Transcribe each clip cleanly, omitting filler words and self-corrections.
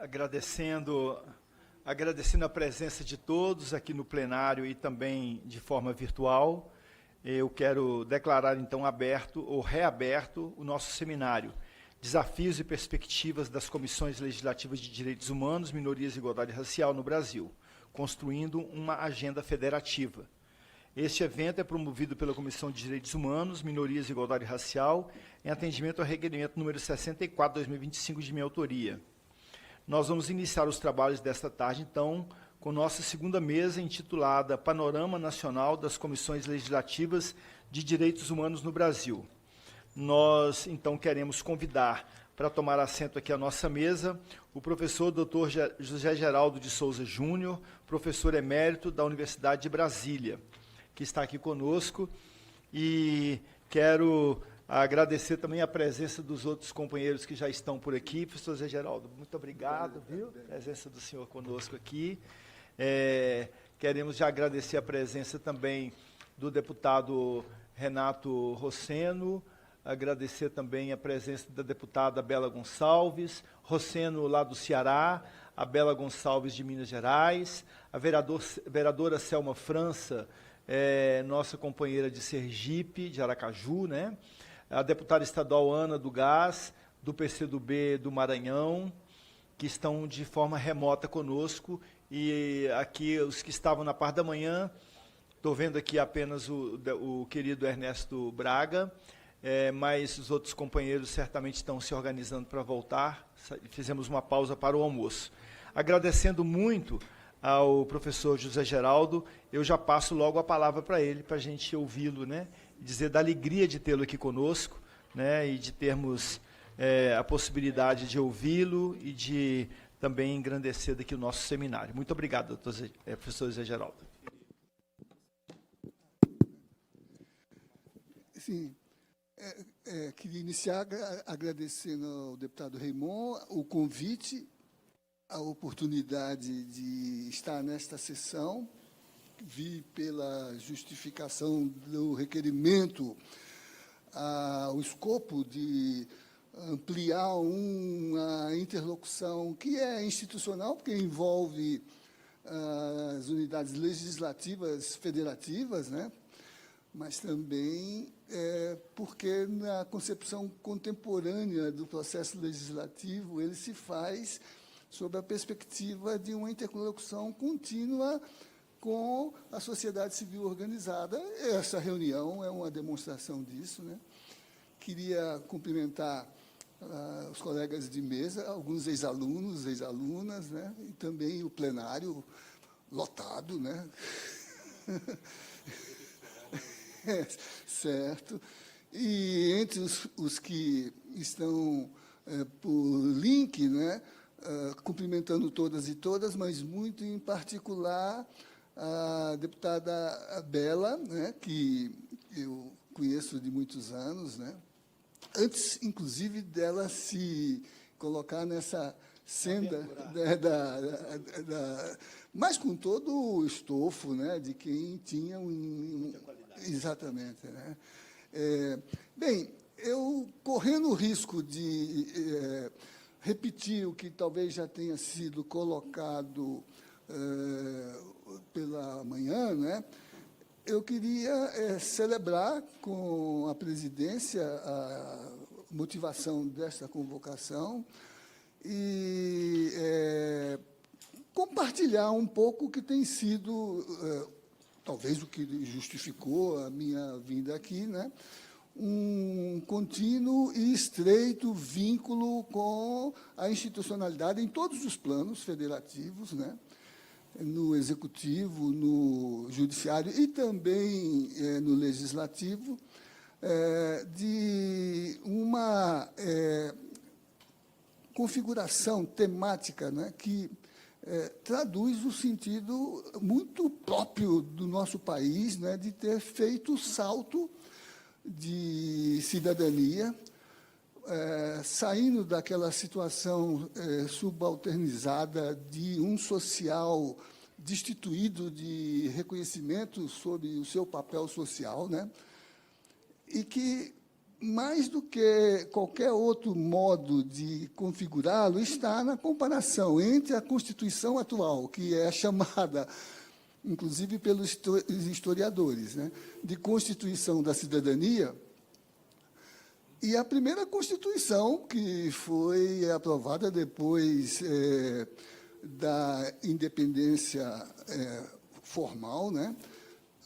agradecendo a presença de todos aqui no plenário e também de forma virtual. Eu quero declarar, então, aberto ou reaberto o nosso seminário Desafios e Perspectivas das Comissões Legislativas de Direitos Humanos, Minorias e Igualdade Racial no Brasil, construindo uma agenda federativa. Este evento é promovido pela Comissão de Direitos Humanos, Minorias e Igualdade Racial, em atendimento ao requerimento número 64/2025 de minha autoria. Nós vamos iniciar os trabalhos desta tarde, então, com nossa segunda mesa, intitulada Panorama Nacional das Comissões Legislativas de Direitos Humanos no Brasil. Nós, então, queremos convidar para tomar assento aqui à nossa mesa o professor Dr. José Geraldo de Souza Júnior, professor emérito da Universidade de Brasília, que está aqui conosco, e quero agradecer também a presença dos outros companheiros que já estão por aqui. Professor José Geraldo, muito obrigado, viu? A presença do senhor conosco aqui. Queremos já agradecer a presença também do deputado Renato Rosseno, agradecer também a presença da deputada Bela Gonçalves, Rosseno lá do Ceará, a Bela Gonçalves de Minas Gerais, a vereadora Selma França, nossa companheira de Sergipe, de Aracaju, né? A deputada estadual Ana do Gás, do PCdoB do Maranhão, que estão de forma remota conosco, e aqui os que estavam na parte da manhã, estou vendo aqui apenas o querido Ernesto Braga, mas os outros companheiros certamente estão se organizando para voltar. Fizemos uma pausa para o almoço. Agradecendo muito ao professor José Geraldo, eu já passo logo a palavra para ele, para a gente ouvi-lo, né? Dizer da alegria de tê-lo aqui conosco, né? E de termos a possibilidade de ouvi-lo e de também engrandecer daqui o nosso seminário. Muito obrigado, professor José Geraldo. Sim. Queria iniciar agradecendo ao deputado Raymond o convite, a oportunidade de estar nesta sessão. Vi pela justificação do requerimento o escopo de ampliar uma interlocução que é institucional, porque envolve as unidades legislativas federativas, né? Mas também porque na concepção contemporânea do processo legislativo ele se faz sob a perspectiva de uma interlocução contínua com a sociedade civil organizada. Essa reunião é uma demonstração disso, né? Queria cumprimentar os colegas de mesa, alguns ex-alunos, ex-alunas, né? E também o plenário lotado, né? Certo. E entre os que estão por link, né? Cumprimentando todas e todas, mas muito em particular a deputada Bela, né, que eu conheço de muitos anos, né, antes, inclusive, dela se colocar nessa senda, mas com todo o estofo, né, de quem tinha muita qualidade. Exatamente. Né. Bem, eu, correndo o risco de repetir o que talvez já tenha sido colocado pela manhã, né? Eu queria celebrar com a presidência a motivação desta convocação e compartilhar um pouco o que tem sido, talvez o que justificou a minha vinda aqui, né? Um contínuo e estreito vínculo com a institucionalidade em todos os planos federativos, né? No executivo, no judiciário e também no legislativo, de uma configuração temática, né, que traduz o sentido muito próprio do nosso país, né, de ter feito o salto de cidadania, saindo daquela situação subalternizada de um social destituído de reconhecimento sobre o seu papel social, né? E que mais do que qualquer outro modo de configurá-lo, está na comparação entre a Constituição atual, que é chamada, inclusive pelos historiadores, né, de Constituição da Cidadania, e a primeira Constituição, que foi aprovada depois da independência formal, né,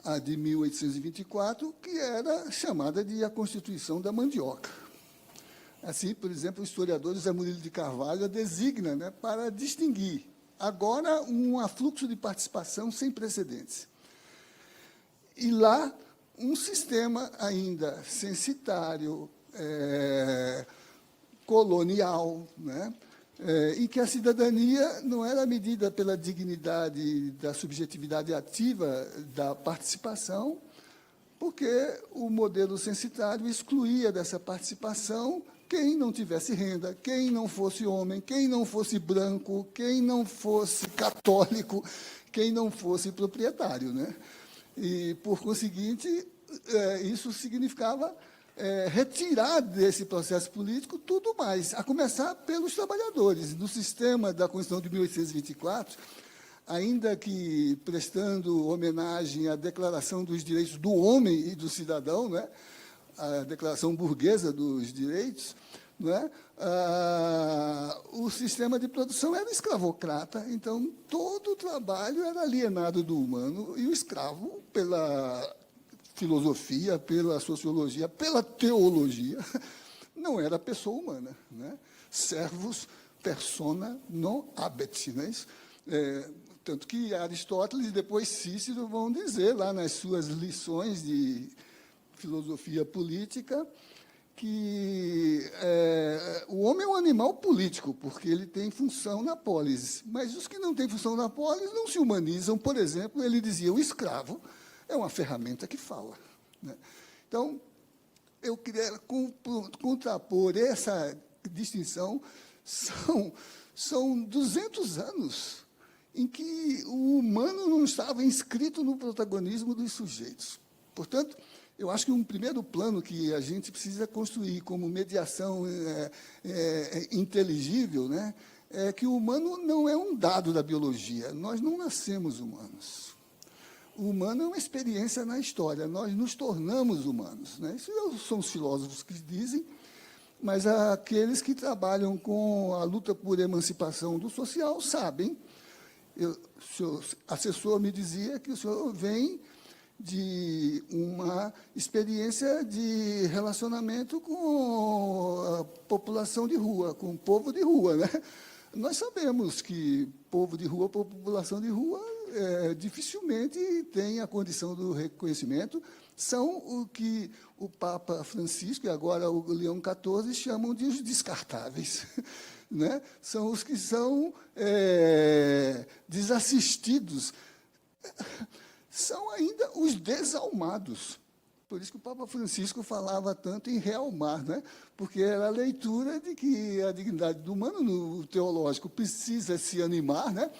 a de 1824, que era chamada de a Constituição da Mandioca. Assim, por exemplo, o historiador José Murilo de Carvalho a designa, né, para distinguir, agora, um afluxo de participação sem precedentes. E lá, um sistema ainda censitário, colonial, né, em que a cidadania não era medida pela dignidade da subjetividade ativa da participação, porque o modelo censitário excluía dessa participação quem não tivesse renda, quem não fosse homem, quem não fosse branco, quem não fosse católico, quem não fosse proprietário, né? E, por conseguinte, isso significava retirar desse processo político tudo mais, a começar pelos trabalhadores. No sistema da Constituição de 1824, ainda que prestando homenagem à Declaração dos Direitos do Homem e do Cidadão, né, a Declaração Burguesa dos Direitos, né, o sistema de produção era escravocrata, então todo o trabalho era alienado do humano, e o escravo, pela filosofia, pela sociologia, pela teologia, não era pessoa humana, né? Servus persona non habet, né? Tanto que Aristóteles e depois Cícero vão dizer, lá nas suas lições de filosofia política, que o homem é um animal político, porque ele tem função na polis, mas os que não têm função na polis não se humanizam. Por exemplo, ele dizia, o escravo é uma ferramenta que fala, né? Então, eu queria contrapor essa distinção. São 200 anos em que o humano não estava inscrito no protagonismo dos sujeitos. Portanto, eu acho que um primeiro plano que a gente precisa construir como mediação inteligível, né, é que o humano não é um dado da biologia. Nós não nascemos humanos. O humano é uma experiência na história, nós nos tornamos humanos, né? Isso são os filósofos que dizem, mas aqueles que trabalham com a luta por emancipação do social sabem. O senhor assessor me dizia que o senhor vem de uma experiência de relacionamento com a população de rua, com o povo de rua, né? Nós sabemos que povo de rua, população de rua, dificilmente tem a condição do reconhecimento, são o que o Papa Francisco e agora o Leão XIV chamam de os descartáveis, né? São os que são desassistidos, são ainda os desalmados. Por isso que o Papa Francisco falava tanto em realmar, né? Porque era a leitura de que a dignidade do humano no teológico precisa se animar, né?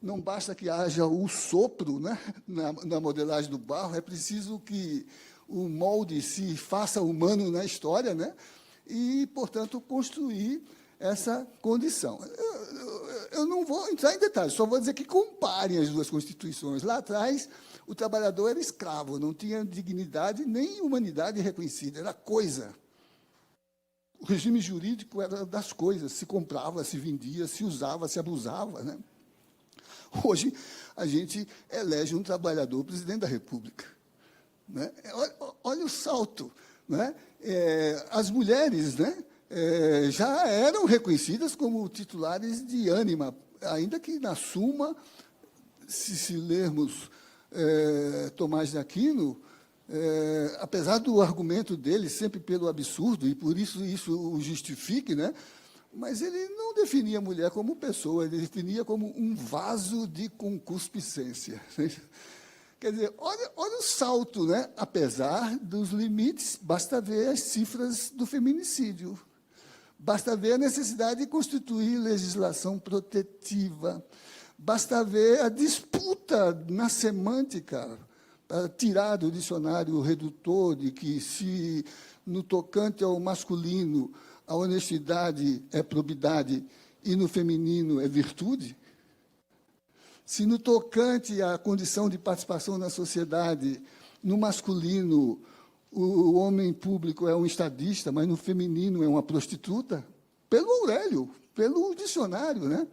Não basta que haja o sopro, né, na modelagem do barro, é preciso que o molde se faça humano na história, né, e, portanto, construir essa condição. Eu não vou entrar em detalhes, só vou dizer que comparem as duas constituições. Lá atrás, o trabalhador era escravo, não tinha dignidade nem humanidade reconhecida, era coisa. O regime jurídico era das coisas, se comprava, se vendia, se usava, se abusava, né? Hoje, a gente elege um trabalhador presidente da República, né? Olha o salto, né? As mulheres, né, já eram reconhecidas como titulares de ânima, ainda que, na Suma, se lermos Tomás de Aquino, apesar do argumento dele, sempre pelo absurdo, e por isso o justifique, né, mas ele não definia a mulher como pessoa, ele definia como um vaso de concupiscência. Quer dizer, olha o salto, né? Apesar dos limites, basta ver as cifras do feminicídio, basta ver a necessidade de constituir legislação protetiva, basta ver a disputa na semântica para tirar do dicionário o redutor de que, se no tocante ao masculino a honestidade é probidade e no feminino é virtude, se no tocante à condição de participação na sociedade, no masculino o homem público é um estadista, mas no feminino é uma prostituta, pelo Aurélio, pelo dicionário, né?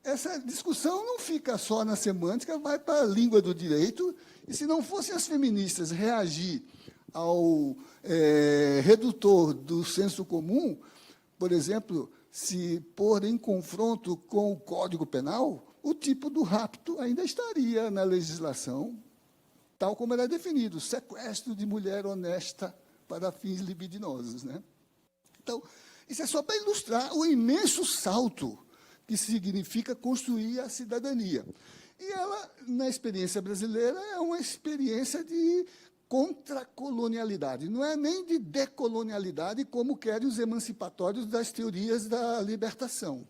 Essa discussão não fica só na semântica, vai para a língua do direito, e se não fossem as feministas reagir ao redutor do senso comum, por exemplo, se pôr em confronto com o Código Penal, o tipo do rapto ainda estaria na legislação, tal como era definido, sequestro de mulher honesta para fins libidinosos, né? Então, isso é só para ilustrar o imenso salto que significa construir a cidadania. E ela, na experiência brasileira, é uma experiência de contracolonialidade, não é nem de decolonialidade, como querem os emancipatórios das teorias da libertação.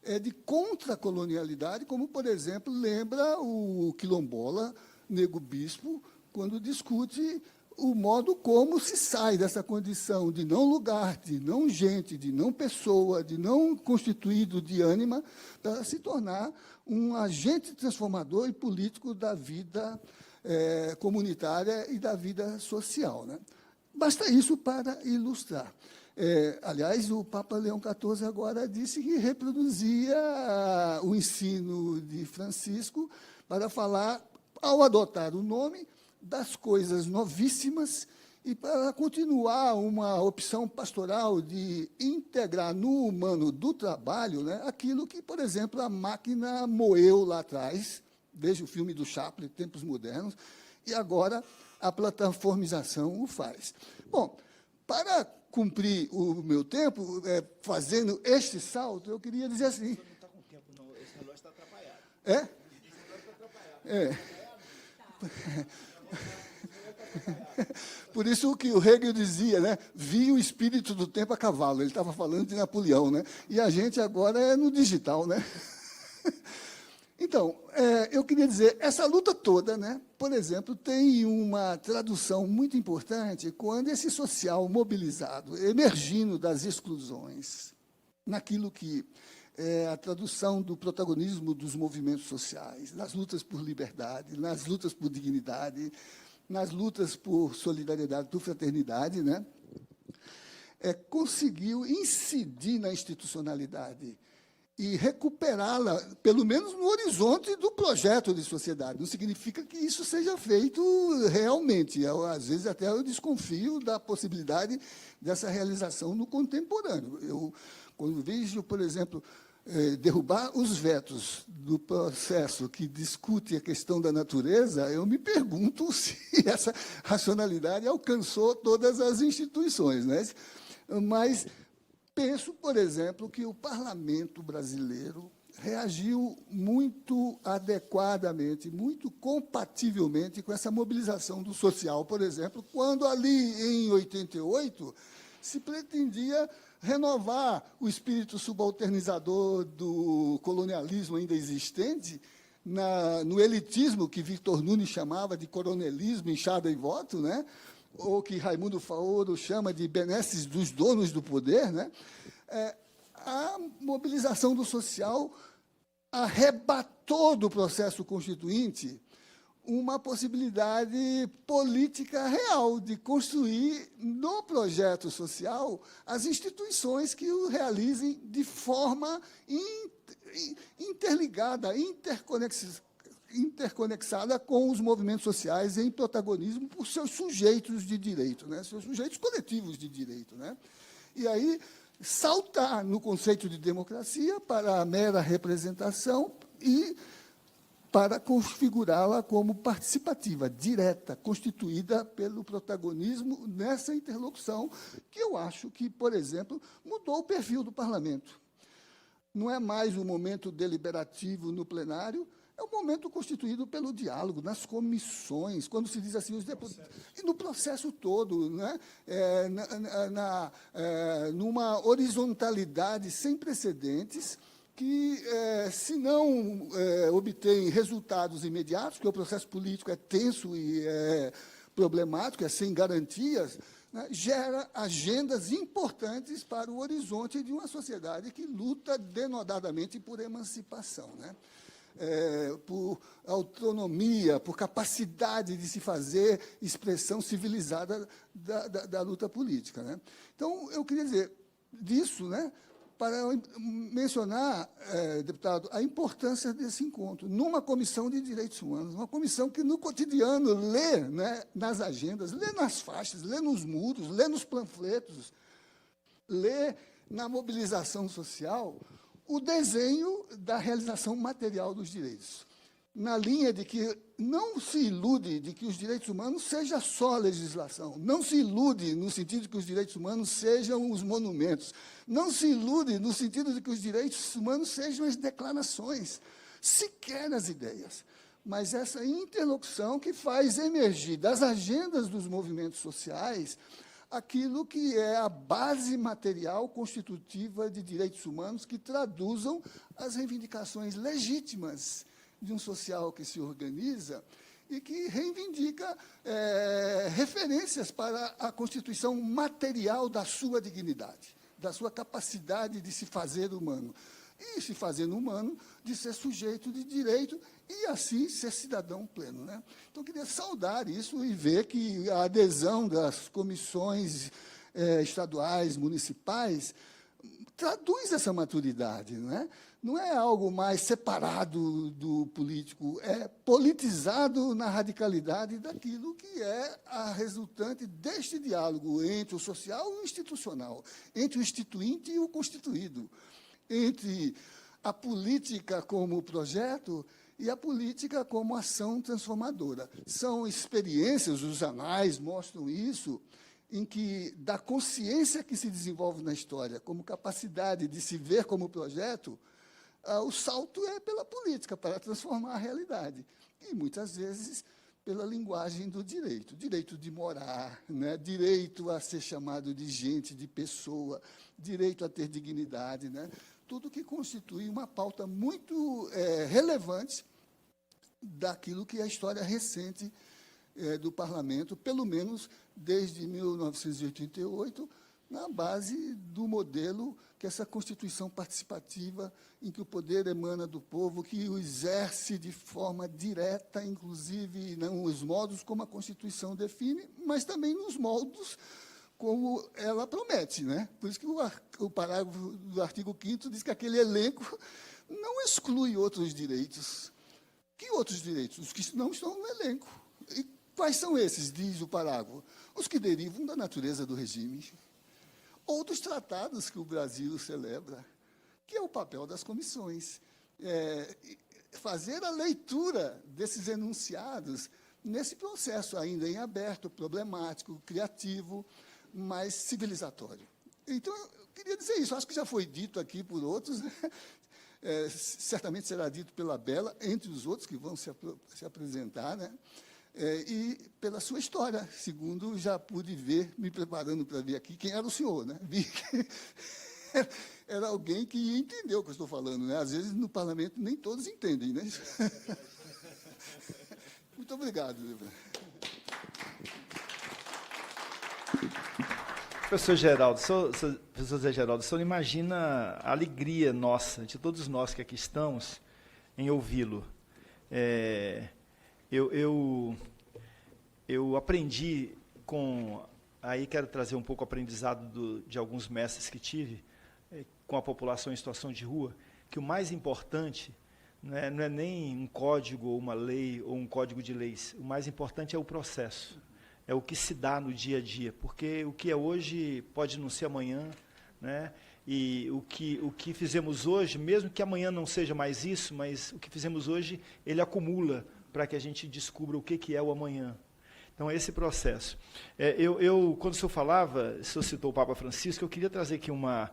É de contracolonialidade, como, por exemplo, lembra o quilombola Nego Bispo, quando discute o modo como se sai dessa condição de não lugar, de não gente, de não pessoa, de não constituído de ânima, para se tornar um agente transformador e político da vida comunitária e da vida social, né? Basta isso para ilustrar. Aliás, o Papa Leão XIV agora disse que reproduzia o ensino de Francisco para falar, ao adotar o nome, das coisas novíssimas e para continuar uma opção pastoral de integrar no humano do trabalho, né, aquilo que, por exemplo, a máquina moeu lá atrás, desde o filme do Chaplin, Tempos Modernos, e agora a plataformização o faz. Bom, para cumprir o meu tempo, fazendo este salto, eu queria dizer assim... Não está com tempo, não. Esse relógio está atrapalhado. É? Esse relógio está atrapalhado. Por isso que o Hegel dizia, né, vi o espírito do tempo a cavalo. Ele estava falando de Napoleão, né? E a gente agora é no digital, né? Então, eu queria dizer, essa luta toda, né, por exemplo, tem uma tradução muito importante quando esse social mobilizado, emergindo das exclusões, naquilo que é a tradução do protagonismo dos movimentos sociais, nas lutas por liberdade, nas lutas por dignidade, nas lutas por solidariedade, por fraternidade, né? Conseguiu incidir na institucionalidade e recuperá-la, pelo menos no horizonte do projeto de sociedade. Não significa que isso seja feito realmente. Às vezes, até eu desconfio da possibilidade dessa realização no contemporâneo. Eu, quando vejo, por exemplo, derrubar os vetos do processo que discute a questão da natureza, eu me pergunto se essa racionalidade alcançou todas as instituições, né? Mas penso, por exemplo, que o parlamento brasileiro reagiu muito adequadamente, muito compativelmente com essa mobilização do social, por exemplo, quando ali em 88 se pretendia renovar o espírito subalternizador do colonialismo ainda existente, no elitismo que Victor Nunes chamava de coronelismo, enxada e voto, né? Ou que Raimundo Faoro chama de benesses dos donos do poder, né? A mobilização do social arrebatou do processo constituinte uma possibilidade política real de construir no projeto social as instituições que o realizem de forma interligada, interconexada com os movimentos sociais em protagonismo por seus sujeitos de direito, né? Seus sujeitos coletivos de direito, né? E aí saltar no conceito de democracia para a mera representação e para configurá-la como participativa, direta, constituída pelo protagonismo nessa interlocução, que eu acho que, por exemplo, mudou o perfil do parlamento. Não é mais um momento deliberativo no plenário, é um momento constituído pelo diálogo, nas comissões, quando se diz assim, os deputados, e no processo todo, né? Numa horizontalidade sem precedentes, que, se não obtém resultados imediatos, porque o processo político é tenso e é problemático, é sem garantias, né, gera agendas importantes para o horizonte de uma sociedade que luta denodadamente por emancipação, né? Por autonomia, por capacidade de se fazer expressão civilizada da luta política, né? Então, eu queria dizer disso, né, para mencionar, deputado, a importância desse encontro numa comissão de direitos humanos, uma comissão que, no cotidiano, lê, né, nas agendas, lê nas faixas, lê nos muros, lê nos panfletos, lê na mobilização social o desenho da realização material dos direitos, na linha de que não se ilude de que os direitos humanos seja só a legislação, não se ilude no sentido de que os direitos humanos sejam os monumentos, não se ilude no sentido de que os direitos humanos sejam as declarações, sequer as ideias, mas essa interlocução que faz emergir das agendas dos movimentos sociais aquilo que é a base material constitutiva de direitos humanos que traduzam as reivindicações legítimas de um social que se organiza e que reivindica referências para a constituição material da sua dignidade, da sua capacidade de se fazer humano. E, se fazendo humano, de ser sujeito de direito e, assim, ser cidadão pleno, né? Então, eu queria saudar isso e ver que a adesão das comissões estaduais, municipais, traduz essa maturidade, não é? Não é algo mais separado do político, é politizado na radicalidade daquilo que é a resultante deste diálogo entre o social e o institucional, entre o instituinte e o constituído, entre a política como projeto e a política como ação transformadora. São experiências, os anais mostram isso, em que, da consciência que se desenvolve na história, como capacidade de se ver como projeto, o salto é pela política, para transformar a realidade. E, muitas vezes, pela linguagem do direito. Direito de morar, né? Direito a ser chamado de gente, de pessoa, direito a ter dignidade, né? Tudo que constitui uma pauta muito relevante daquilo que é a história recente do parlamento, pelo menos desde 1988, na base do modelo que essa Constituição participativa, em que o poder emana do povo, que o exerce de forma direta, inclusive não os modos como a Constituição define, mas também nos modos como ela promete, né? Por isso que o parágrafo do artigo 5º diz que aquele elenco não exclui outros direitos. Que outros direitos? Os que não estão no elenco. E quais são esses, diz o parágrafo? Os que derivam da natureza do regime, ou dos tratados que o Brasil celebra, que é o papel das comissões. Fazer a leitura desses enunciados nesse processo ainda em aberto, problemático, criativo, mas civilizatório. Então, eu queria dizer isso. Acho que já foi dito aqui por outros, né? Certamente será dito pela Bela, entre os outros que vão se apresentar, né? E pela sua história, segundo já pude ver, me preparando para vir aqui, quem era o senhor, né? Vi que era alguém que entendeu o que eu estou falando, né? Às vezes, no parlamento, nem todos entendem, né? Muito obrigado. Professor Geraldo, professor Zé Geraldo, o senhor imagina a alegria nossa, de todos nós que aqui estamos, em ouvi-lo. Eu aprendi com... Aí quero trazer um pouco o aprendizado de alguns mestres que tive, com a população em situação de rua, que o mais importante não é nem um código, ou uma lei, ou um código de leis. O mais importante é o processo. É o que se dá no dia a dia, porque o que é hoje pode não ser amanhã, né? E o que fizemos hoje, mesmo que amanhã não seja mais isso, mas o que fizemos hoje, ele acumula para que a gente descubra o que é o amanhã. Então, esse processo. Quando o senhor falava, o senhor citou o Papa Francisco, eu queria trazer aqui uma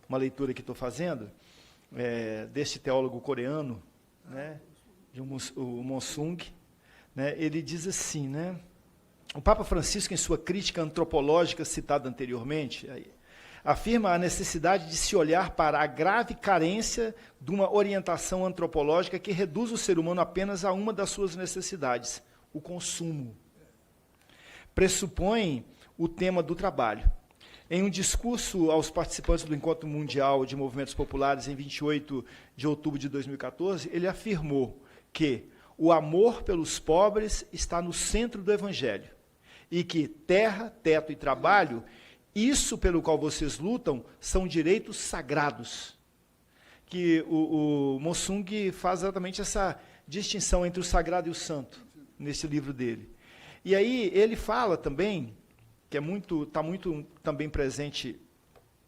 leitura que estou fazendo, deste teólogo coreano, né, o Monsung. Né, ele diz assim, né, o Papa Francisco, em sua crítica antropológica citada anteriormente, afirma a necessidade de se olhar para a grave carência de uma orientação antropológica que reduz o ser humano apenas a uma das suas necessidades, o consumo. Pressupõe o tema do trabalho. Em um discurso aos participantes do Encontro Mundial de Movimentos Populares, em 28 de outubro de 2014, ele afirmou que o amor pelos pobres está no centro do Evangelho e que terra, teto e trabalho, isso pelo qual vocês lutam, são direitos sagrados. Que o Mossung faz exatamente essa distinção entre o sagrado e o santo, nesse livro dele. E aí ele fala também, que está muito também presente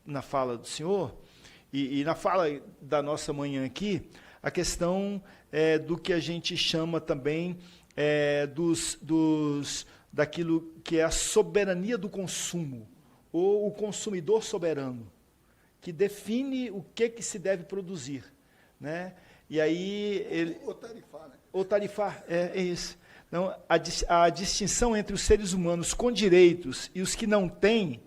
na fala do senhor, e na fala da nossa manhã aqui, a questão do que a gente chama também daquilo que é a soberania do consumo, ou o consumidor soberano, que define o que se deve produzir. Né? E aí... Ou tarifar, né? Ou tarifar, é isso. Então, a distinção entre os seres humanos com direitos e os que não têm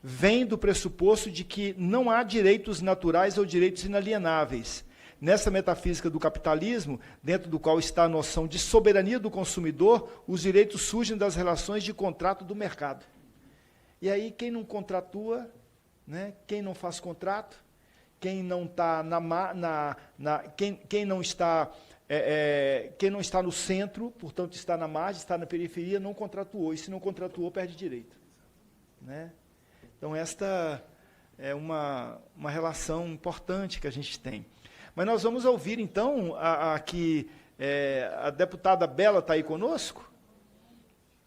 vem do pressuposto de que não há direitos naturais ou direitos inalienáveis. Nessa metafísica do capitalismo, dentro do qual está a noção de soberania do consumidor, os direitos surgem das relações de contrato do mercado. E aí, quem não contratua, né, quem não faz contrato, quem não está quem não está no centro, portanto está na margem, está na periferia, não contratuou, e se não contratuou, perde direito. Né? Então, esta é uma relação importante que a gente tem. Mas nós vamos ouvir, então, aqui, a deputada Bela está aí conosco?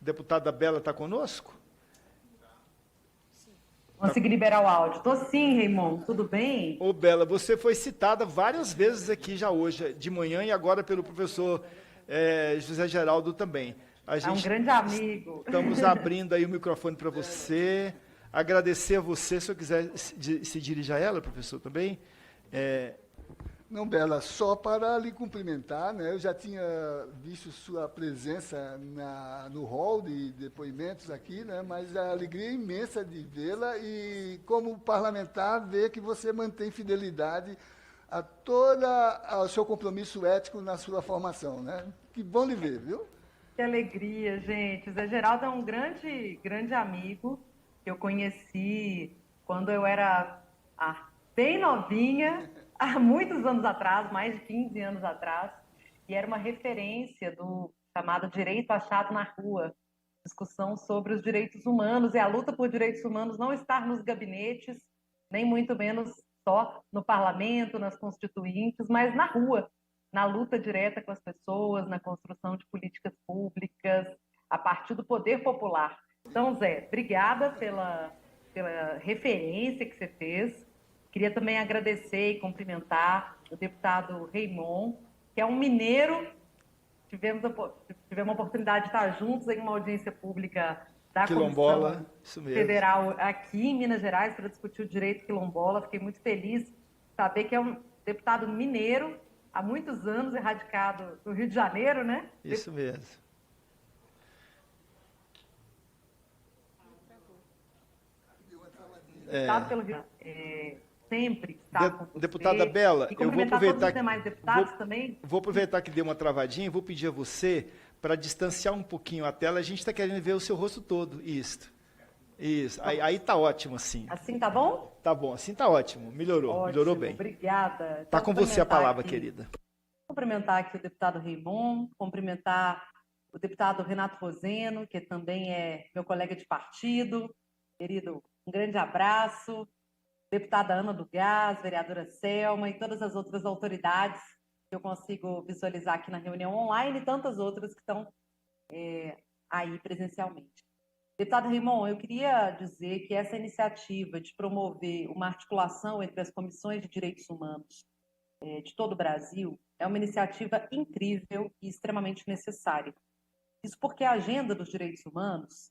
A deputada Bela está conosco? Consegui liberar o áudio. Estou sim, Raimundo. Tudo bem? Ô, Bela, você foi citada várias vezes aqui já hoje, de manhã, e agora pelo professor José Geraldo também. É um grande amigo. Estamos abrindo aí o microfone para você. Agradecer a você, se eu quiser se dirigir a ela, professor, também. Não, Bela, só para lhe cumprimentar, né? Eu já tinha visto sua presença no hall de depoimentos aqui, né? Mas a alegria é imensa de vê-la e, como parlamentar, ver que você mantém fidelidade a ao seu compromisso ético na sua formação, né? Que bom lhe ver, viu? Que alegria, gente. O Zé Geraldo é um grande amigo que eu conheci quando eu era bem novinha, há muitos anos atrás, mais de 15 anos atrás, e era uma referência do chamado direito achado na rua, discussão sobre os direitos humanos, e a luta por direitos humanos não estar nos gabinetes, nem muito menos só no parlamento, nas constituintes, mas na rua, na luta direta com as pessoas, na construção de políticas públicas, a partir do poder popular. Então, Zé, obrigada pela referência que você fez. Queria também agradecer e cumprimentar o deputado Raimon, que é um mineiro. Tivemos a oportunidade de estar juntos em uma audiência pública da Quilombola, Comissão Federal aqui em Minas Gerais para discutir o direito quilombola. Fiquei muito feliz de saber que é um deputado mineiro, há muitos anos, radicado no Rio de Janeiro, né? Isso mesmo. Deputado pelo Rio sempre está com você. Deputada Bela, eu vou aproveitar todos os demais deputados também. Vou aproveitar que deu uma travadinha e vou pedir a você para distanciar um pouquinho a tela. A gente está querendo ver o seu rosto todo. Isso. Aí está ótimo, assim. Assim tá bom? Tá bom, assim está ótimo. Melhorou bem. Obrigada. Está com você a palavra, querida. Cumprimentar aqui o deputado Raimon, cumprimentar o deputado Renato Roseno, que também é meu colega de partido. Querido, um grande abraço. Deputada Ana do Gás, vereadora Selma e todas as outras autoridades que eu consigo visualizar aqui na reunião online e tantas outras que estão aí presencialmente. Deputado Raimon, eu queria dizer que essa iniciativa de promover uma articulação entre as comissões de direitos humanos de todo o Brasil é uma iniciativa incrível e extremamente necessária. Isso porque a agenda dos direitos humanos,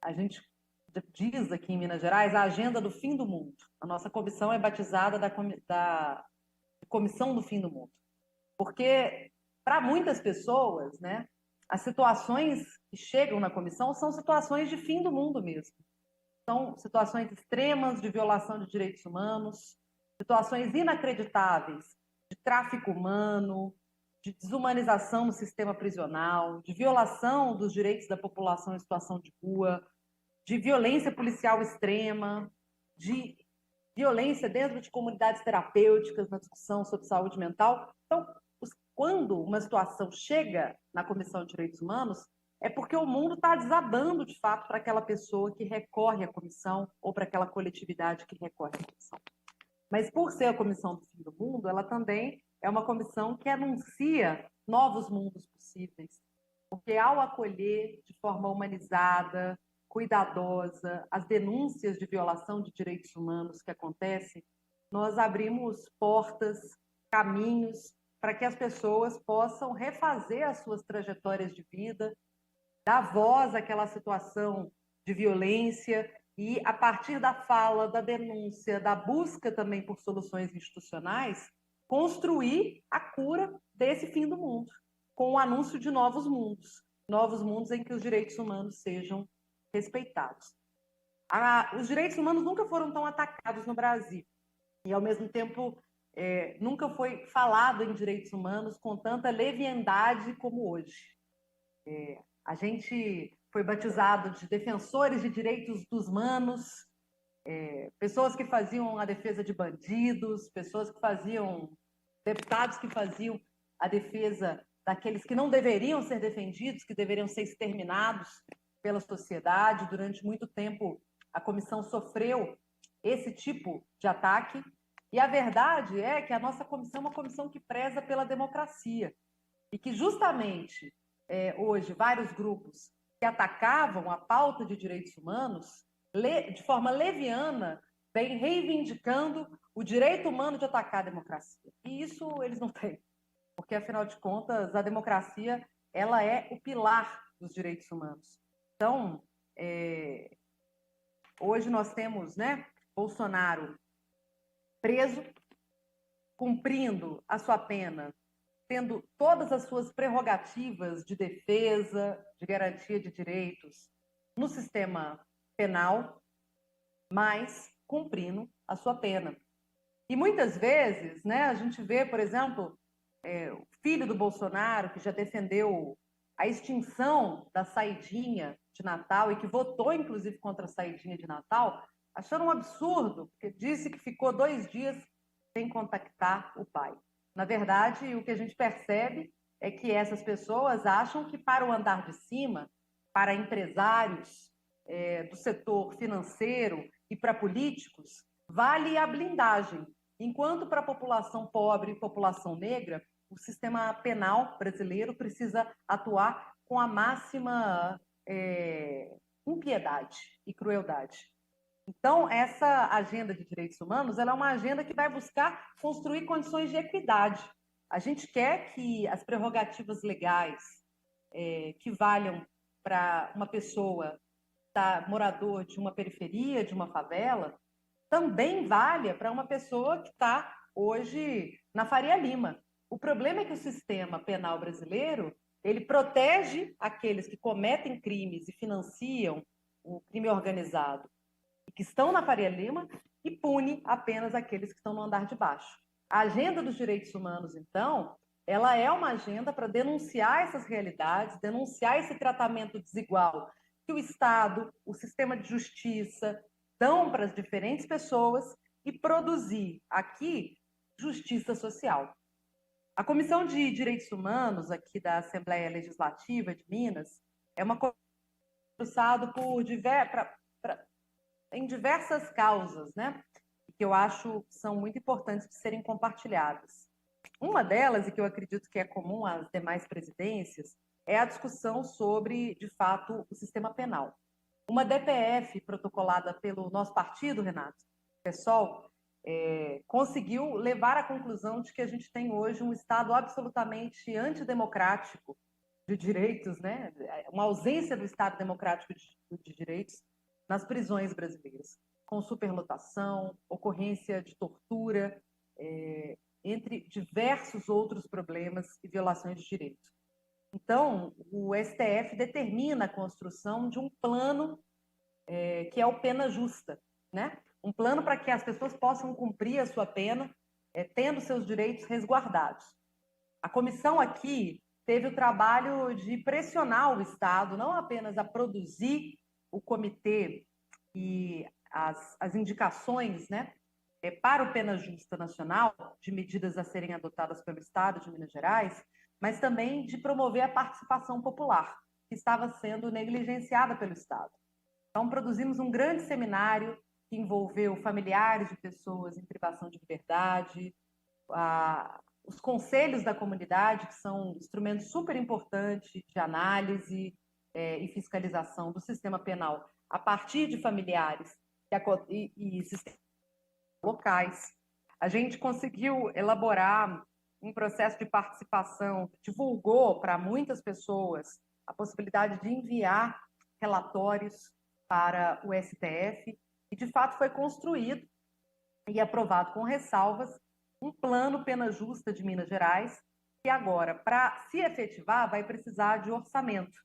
a gente diz aqui em Minas Gerais, a agenda do fim do mundo. A nossa comissão é batizada da Comissão do Fim do Mundo. Porque, para muitas pessoas, né, as situações que chegam na comissão são situações de fim do mundo mesmo. São situações extremas de violação de direitos humanos, situações inacreditáveis de tráfico humano, de desumanização no sistema prisional, de violação dos direitos da população em situação de rua, de violência policial extrema, de violência dentro de comunidades terapêuticas na discussão sobre saúde mental. Então, quando uma situação chega na Comissão de Direitos Humanos, é porque o mundo está desabando, de fato, para aquela pessoa que recorre à comissão ou para aquela coletividade que recorre à comissão. Mas, por ser a Comissão do Fim do Mundo, ela também é uma comissão que anuncia novos mundos possíveis, porque ao acolher de forma humanizada, cuidadosa, as denúncias de violação de direitos humanos que acontecem, nós abrimos portas, caminhos para que as pessoas possam refazer as suas trajetórias de vida, dar voz àquela situação de violência e, a partir da fala, da denúncia, da busca também por soluções institucionais, construir a cura desse fim do mundo, com o anúncio de novos mundos em que os direitos humanos sejam respeitados. Os direitos humanos nunca foram tão atacados no Brasil e, ao mesmo tempo, nunca foi falado em direitos humanos com tanta leviandade como hoje. A gente foi batizado de defensores de direitos dos humanos, pessoas que faziam a defesa de bandidos, deputados que faziam a defesa daqueles que não deveriam ser defendidos, que deveriam ser exterminados pela sociedade. Durante muito tempo, a comissão sofreu esse tipo de ataque. E a verdade é que a nossa comissão é uma comissão que preza pela democracia e que justamente hoje vários grupos que atacavam a pauta de direitos humanos de forma leviana vem reivindicando o direito humano de atacar a democracia. E isso eles não têm, porque afinal de contas a democracia ela é o pilar dos direitos humanos. Então, hoje nós temos, Bolsonaro preso, cumprindo a sua pena, tendo todas as suas prerrogativas de defesa, de garantia de direitos no sistema penal, mas cumprindo a sua pena. E muitas vezes, a gente vê, por exemplo, o filho do Bolsonaro, que já defendeu a extinção da saidinha de Natal e que votou, inclusive, contra a saidinha de Natal, achando um absurdo, porque disse que ficou 2 dias sem contactar o pai. Na verdade, o que a gente percebe é que essas pessoas acham que para o andar de cima, para empresários do setor financeiro e para políticos, vale a blindagem, enquanto para a população pobre e população negra, o sistema penal brasileiro precisa atuar com a máxima impiedade e crueldade. Então, essa agenda de direitos humanos ela é uma agenda que vai buscar construir condições de equidade. A gente quer que as prerrogativas legais que valham para uma pessoa morador de uma periferia, de uma favela, também valha para uma pessoa que está hoje na Faria Lima. O problema é que o sistema penal brasileiro ele protege aqueles que cometem crimes e financiam o crime organizado que estão na Faria Lima e pune apenas aqueles que estão no andar de baixo. A agenda dos direitos humanos, então, ela é uma agenda para denunciar essas realidades, denunciar esse tratamento desigual que o Estado, o sistema de justiça dão para as diferentes pessoas e produzir aqui justiça social. A Comissão de Direitos Humanos aqui da Assembleia Legislativa de Minas é uma comissão cruzada por em diversas causas, que eu acho que são muito importantes de serem compartilhadas. Uma delas, e que eu acredito que é comum às demais presidências, é a discussão sobre, de fato, o sistema penal. Uma DPF protocolada pelo nosso partido, Renato, PSOL, conseguiu levar à conclusão de que a gente tem hoje um Estado absolutamente antidemocrático de direitos, uma ausência do Estado democrático de direitos nas prisões brasileiras, com superlotação, ocorrência de tortura, entre diversos outros problemas e violações de direitos. Então, o STF determina a construção de um plano que é o Pena Justa, né? Um plano para que as pessoas possam cumprir a sua pena, tendo seus direitos resguardados. A comissão aqui teve o trabalho de pressionar o Estado, não apenas a produzir o comitê e as indicações, né, para o Pena Justa Nacional, de medidas a serem adotadas pelo Estado de Minas Gerais, mas também de promover a participação popular, que estava sendo negligenciada pelo Estado. Então, produzimos um grande seminário que envolveu familiares de pessoas em privação de liberdade, os conselhos da comunidade, que são instrumentos super importantes de análise e fiscalização do sistema penal a partir de familiares e sistemas locais. A gente conseguiu elaborar um processo de participação, divulgou para muitas pessoas a possibilidade de enviar relatórios para o STF, e de fato foi construído e aprovado com ressalvas um plano Pena Justa de Minas Gerais, que agora, para se efetivar, vai precisar de orçamento.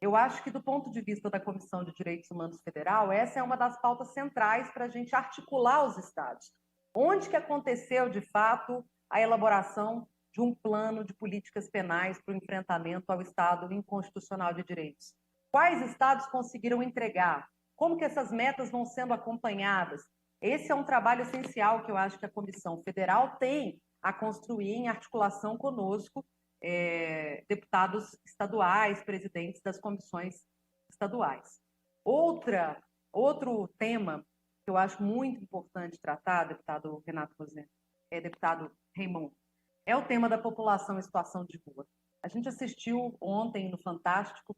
Eu acho que, do ponto de vista da Comissão de Direitos Humanos Federal, essa é uma das pautas centrais para a gente articular os estados. Onde que aconteceu, de fato, a elaboração de um plano de políticas penais para o enfrentamento ao Estado inconstitucional de direitos? Quais estados conseguiram entregar? Como que essas metas vão sendo acompanhadas? Esse é um trabalho essencial que eu acho que a Comissão Federal tem a construir em articulação conosco, deputados estaduais, presidentes das comissões estaduais. Outro tema que eu acho muito importante tratar, deputado Renato Rosendo, deputado Raimon, é o tema da população em situação de rua. A gente assistiu ontem no Fantástico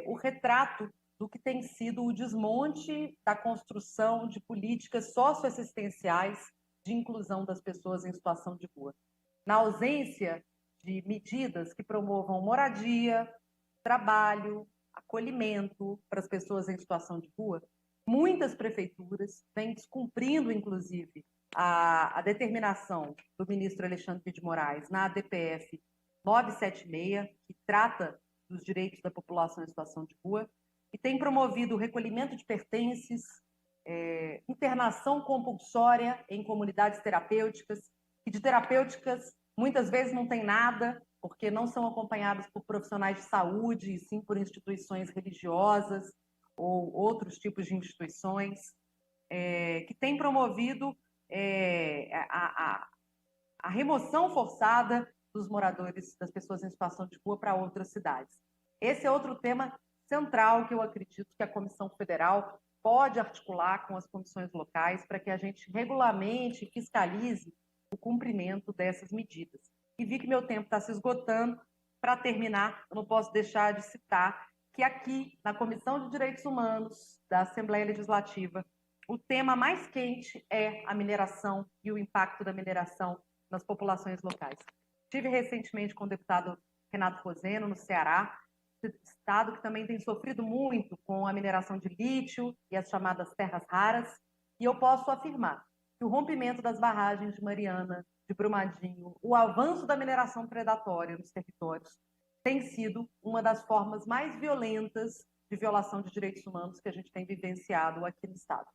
o retrato do que tem sido o desmonte da construção de políticas socioassistenciais de inclusão das pessoas em situação de rua. Na ausência de medidas que promovam moradia, trabalho, acolhimento para as pessoas em situação de rua, muitas prefeituras vêm descumprindo, inclusive, a determinação do ministro Alexandre de Moraes na ADPF 976, que trata dos direitos da população em situação de rua, e tem promovido o recolhimento de pertences, internação compulsória em comunidades terapêuticas, que de terapêuticas muitas vezes não tem nada, porque não são acompanhadas por profissionais de saúde, e sim por instituições religiosas ou outros tipos de instituições, que tem promovido a remoção forçada dos moradores, das pessoas em situação de rua para outras cidades. Esse é outro tema central que eu acredito que a Comissão Federal pode articular com as comissões locais para que a gente regulamente fiscalize o cumprimento dessas medidas. E vi que meu tempo está se esgotando. Para terminar, eu não posso deixar de citar que aqui, na Comissão de Direitos Humanos da Assembleia Legislativa, o tema mais quente é a mineração e o impacto da mineração nas populações locais. Estive recentemente com o deputado Renato Rosendo, no Ceará, estado que também tem sofrido muito com a mineração de lítio e as chamadas terras raras, e eu posso afirmar que o rompimento das barragens de Mariana, de Brumadinho, o avanço da mineração predatória nos territórios, tem sido uma das formas mais violentas de violação de direitos humanos que a gente tem vivenciado aqui no estado.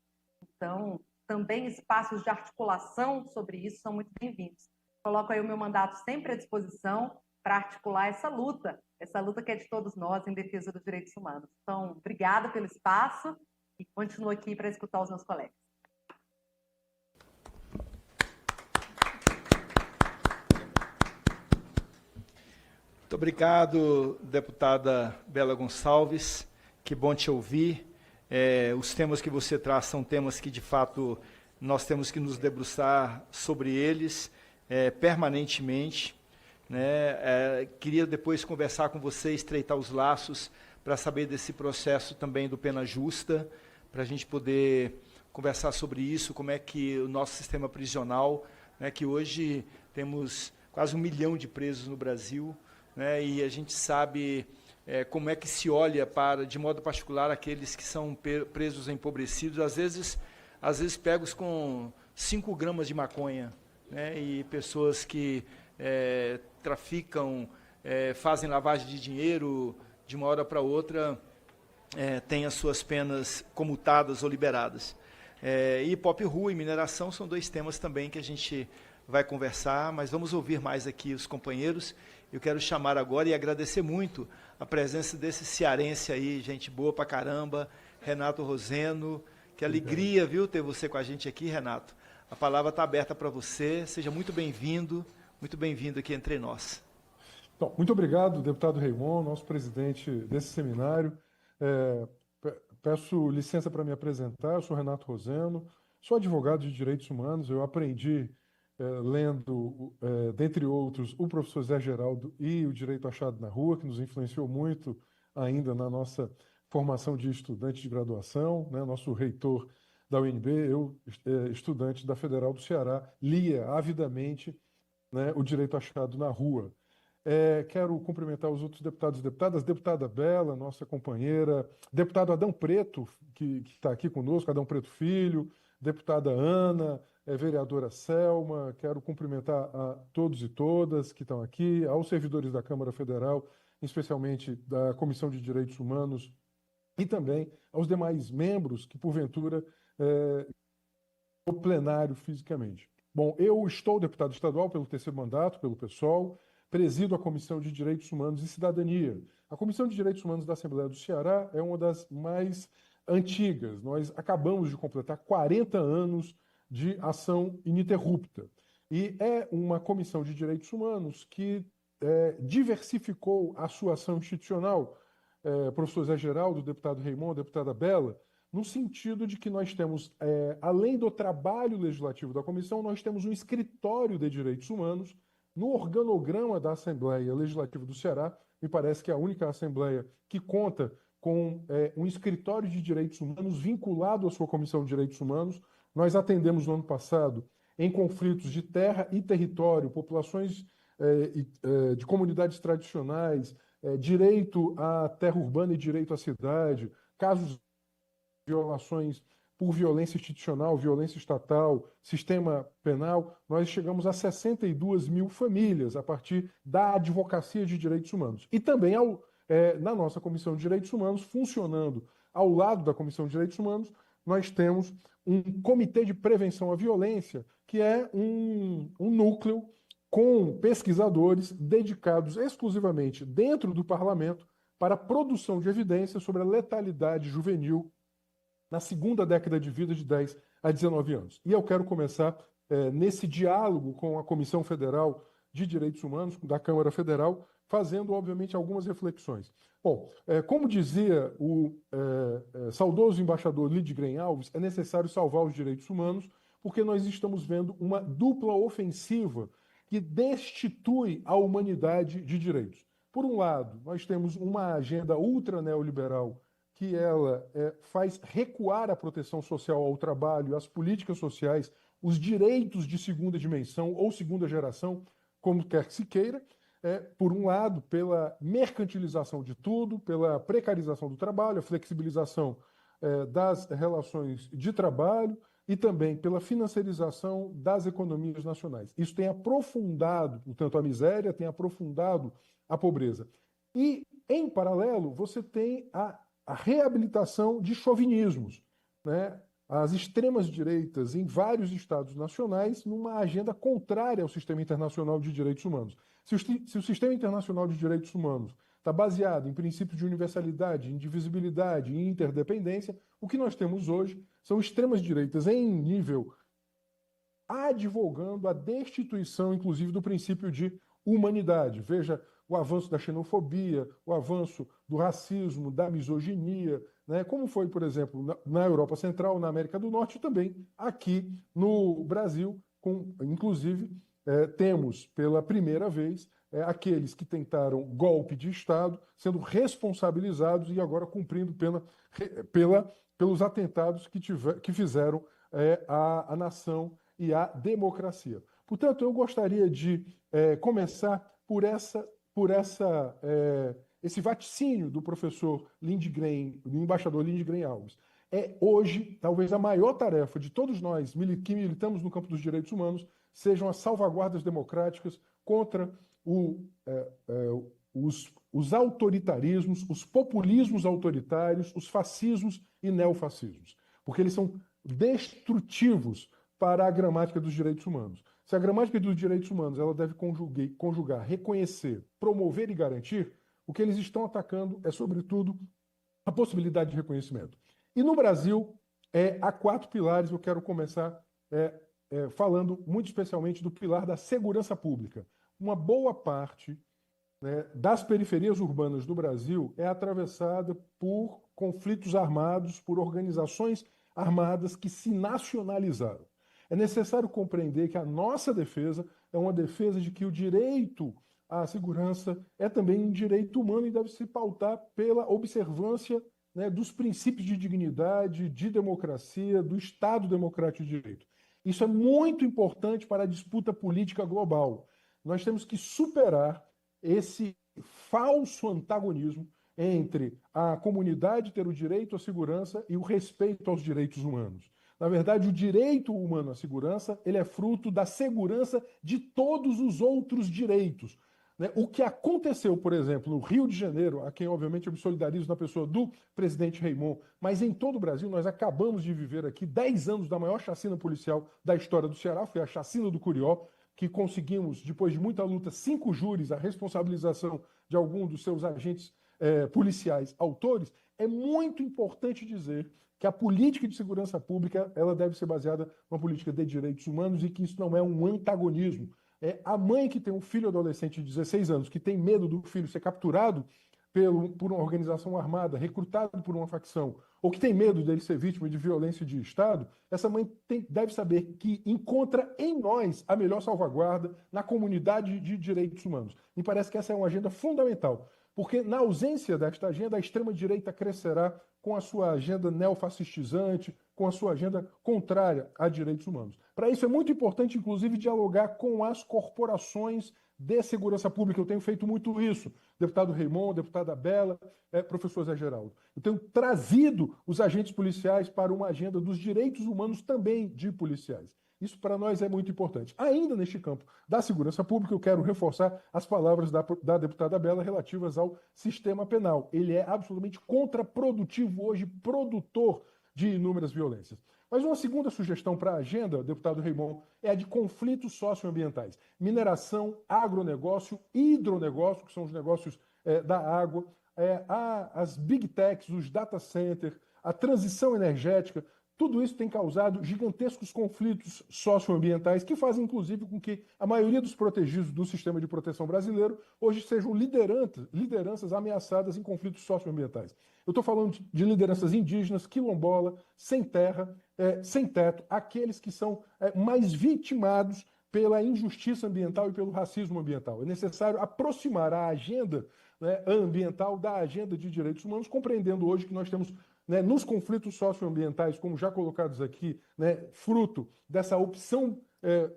Então, também espaços de articulação sobre isso são muito bem-vindos. Coloco aí o meu mandato sempre à disposição para articular essa luta que é de todos nós em defesa dos direitos humanos. Então, obrigada pelo espaço e continuo aqui para escutar os meus colegas. Muito obrigado, deputada Bela Gonçalves. Que bom te ouvir. Os temas que você traz são temas que, de fato, nós temos que nos debruçar sobre eles permanentemente. Queria depois conversar com você, estreitar os laços para saber desse processo também do Pena Justa, para a gente poder conversar sobre isso, como é que o nosso sistema prisional, que hoje temos quase 1 milhão de presos no Brasil, e a gente sabe como é que se olha para, de modo particular, aqueles que são presos empobrecidos, às vezes pegos com 5 gramas de maconha, e pessoas que traficam, fazem lavagem de dinheiro de uma hora para outra, têm as suas penas comutadas ou liberadas. E Pop Rua e mineração são dois temas também que a gente vai conversar, mas vamos ouvir mais aqui os companheiros. Eu quero chamar agora e agradecer muito a presença desse cearense aí, gente boa pra caramba, Renato Roseno. Que alegria, viu, ter você com a gente aqui, Renato. A palavra está aberta para você, seja muito bem-vindo aqui entre nós. Então, muito obrigado, deputado Raimon, nosso presidente desse seminário. Peço licença para me apresentar, eu sou Renato Roseno, sou advogado de direitos humanos, eu aprendi lendo, dentre outros, o professor Zé Geraldo e o Direito Achado na Rua, que nos influenciou muito ainda na nossa formação de estudante de graduação, né? Nosso reitor da UNB, eu, estudante da Federal do Ceará, lia avidamente, né, o Direito Achado na Rua. Quero cumprimentar os outros deputados e deputadas, deputada Bela, nossa companheira, deputado Adão Preto, que está aqui conosco, Adão Preto Filho, deputada Ana, vereadora Selma, quero cumprimentar a todos e todas que estão aqui, aos servidores da Câmara Federal, especialmente da Comissão de Direitos Humanos, e também aos demais membros que, porventura, no plenário fisicamente. Bom, eu estou deputado estadual pelo terceiro mandato, pelo PSOL, presido a Comissão de Direitos Humanos e Cidadania. A Comissão de Direitos Humanos da Assembleia do Ceará é uma das mais antigas. Nós acabamos de completar 40 anos de ação ininterrupta. E é uma comissão de direitos humanos que diversificou a sua ação institucional, professor Zé Geraldo, deputado Raimon, deputada Bela, no sentido de que nós temos, além do trabalho legislativo da comissão, nós temos um escritório de direitos humanos no organograma da Assembleia Legislativa do Ceará. Me parece que é a única Assembleia que conta com um escritório de direitos humanos vinculado à sua Comissão de Direitos Humanos. Nós atendemos no ano passado em conflitos de terra e território, populações de comunidades tradicionais, direito à terra urbana e direito à cidade, casos de violações por violência institucional, violência estatal, sistema penal. Nós chegamos a 62 mil famílias a partir da advocacia de direitos humanos. E também na nossa Comissão de Direitos Humanos, funcionando ao lado da Comissão de Direitos Humanos, nós temos um Comitê de Prevenção à Violência, que é um núcleo com pesquisadores dedicados exclusivamente dentro do parlamento para a produção de evidências sobre a letalidade juvenil na segunda década de vida de 10 a 19 anos. E eu quero começar nesse diálogo com a Comissão Federal de Direitos Humanos, da Câmara Federal, fazendo, obviamente, algumas reflexões. Bom, como dizia o saudoso embaixador Lidgren Alves, é necessário salvar os direitos humanos, porque nós estamos vendo uma dupla ofensiva que destitui a humanidade de direitos. Por um lado, nós temos uma agenda ultra-neoliberal que ela faz recuar a proteção social ao trabalho, as políticas sociais, os direitos de segunda dimensão ou segunda geração, como quer que se queira, por um lado, pela mercantilização de tudo, pela precarização do trabalho, a flexibilização das relações de trabalho e também pela financiarização das economias nacionais. Isso tem aprofundado, portanto, a miséria, tem aprofundado a pobreza. E, em paralelo, você tem a reabilitação de chauvinismos, né? As extremas direitas em vários estados nacionais numa agenda contrária ao sistema internacional de direitos humanos. Se o sistema internacional de direitos humanos está baseado em princípios de universalidade, indivisibilidade e interdependência, o que nós temos hoje são extremas direitas em nível advogando a destituição, inclusive, do princípio de humanidade. Veja o avanço da xenofobia, o avanço do racismo, da misoginia, né? Como foi, por exemplo, na Europa Central, na América do Norte e também aqui no Brasil, inclusive, temos pela primeira vez aqueles que tentaram golpe de Estado sendo responsabilizados e agora cumprindo pena pelos atentados que fizeram a nação e a democracia. Portanto, eu gostaria de começar por esse vaticínio do professor Lidgren, do embaixador Lidgren Alves. É hoje, talvez, a maior tarefa de todos nós que militamos no campo dos direitos humanos sejam as salvaguardas democráticas contra o os autoritarismos, os populismos autoritários, os fascismos e neofascismos, porque eles são destrutivos para a gramática dos direitos humanos. Se a gramática dos direitos humanos ela deve conjugar, reconhecer, promover e garantir, o que eles estão atacando é, sobretudo, a possibilidade de reconhecimento. E no Brasil, há 4 pilares. Eu quero começar falando muito especialmente do pilar da segurança pública. Uma boa parte, né, das periferias urbanas do Brasil é atravessada por conflitos armados, por organizações armadas que se nacionalizaram. É necessário compreender que a nossa defesa é uma defesa de que o direito à segurança é também um direito humano e deve se pautar pela observância, né, dos princípios de dignidade, de democracia, do Estado democrático de direito. Isso é muito importante para a disputa política global. Nós temos que superar esse falso antagonismo entre a comunidade ter o direito à segurança e o respeito aos direitos humanos. Na verdade, o direito humano à segurança, ele é fruto da segurança de todos os outros direitos. Né? O que aconteceu, por exemplo, no Rio de Janeiro, a quem obviamente eu me solidarizo na pessoa do presidente Raymond, mas em todo o Brasil nós acabamos de viver aqui 10 anos da maior chacina policial da história do Ceará, foi a chacina do Curió, que conseguimos, depois de muita luta, 5 júris, a responsabilização de algum dos seus agentes policiais autores. É muito importante dizer que a política de segurança pública ela deve ser baseada numa política de direitos humanos e que isso não é um antagonismo. A mãe que tem um filho adolescente de 16 anos, que tem medo do filho ser capturado por uma organização armada, recrutado por uma facção, ou que tem medo dele ser vítima de violência de Estado, essa mãe deve saber que encontra em nós a melhor salvaguarda na comunidade de direitos humanos. Me parece que essa é uma agenda fundamental, porque na ausência desta agenda, a extrema-direita crescerá com a sua agenda neofascistizante, com a sua agenda contrária a direitos humanos. Para isso é muito importante, inclusive, dialogar com as corporações de segurança pública. Eu tenho feito muito isso. Deputado Raymond, deputada Bela, professor Zé Geraldo. Eu tenho trazido os agentes policiais para uma agenda dos direitos humanos também de policiais. Isso para nós é muito importante. Ainda neste campo da segurança pública, eu quero reforçar as palavras da deputada Bela relativas ao sistema penal. Ele é absolutamente contraprodutivo hoje, produtor de inúmeras violências. Mas uma segunda sugestão para a agenda, deputado Raymond, é a de conflitos socioambientais. Mineração, agronegócio, hidronegócio, que são os negócios da água, as big techs, os data centers, a transição energética. Tudo isso tem causado gigantescos conflitos socioambientais que fazem, inclusive, com que a maioria dos protegidos do sistema de proteção brasileiro hoje sejam lideranças ameaçadas em conflitos socioambientais. Eu estou falando de lideranças indígenas, quilombola, sem terra, sem teto, aqueles que são mais vitimados pela injustiça ambiental e pelo racismo ambiental. É necessário aproximar a agenda, né, ambiental da agenda de direitos humanos, compreendendo hoje que nós temos, né, nos conflitos socioambientais, como já colocados aqui, né, fruto dessa opção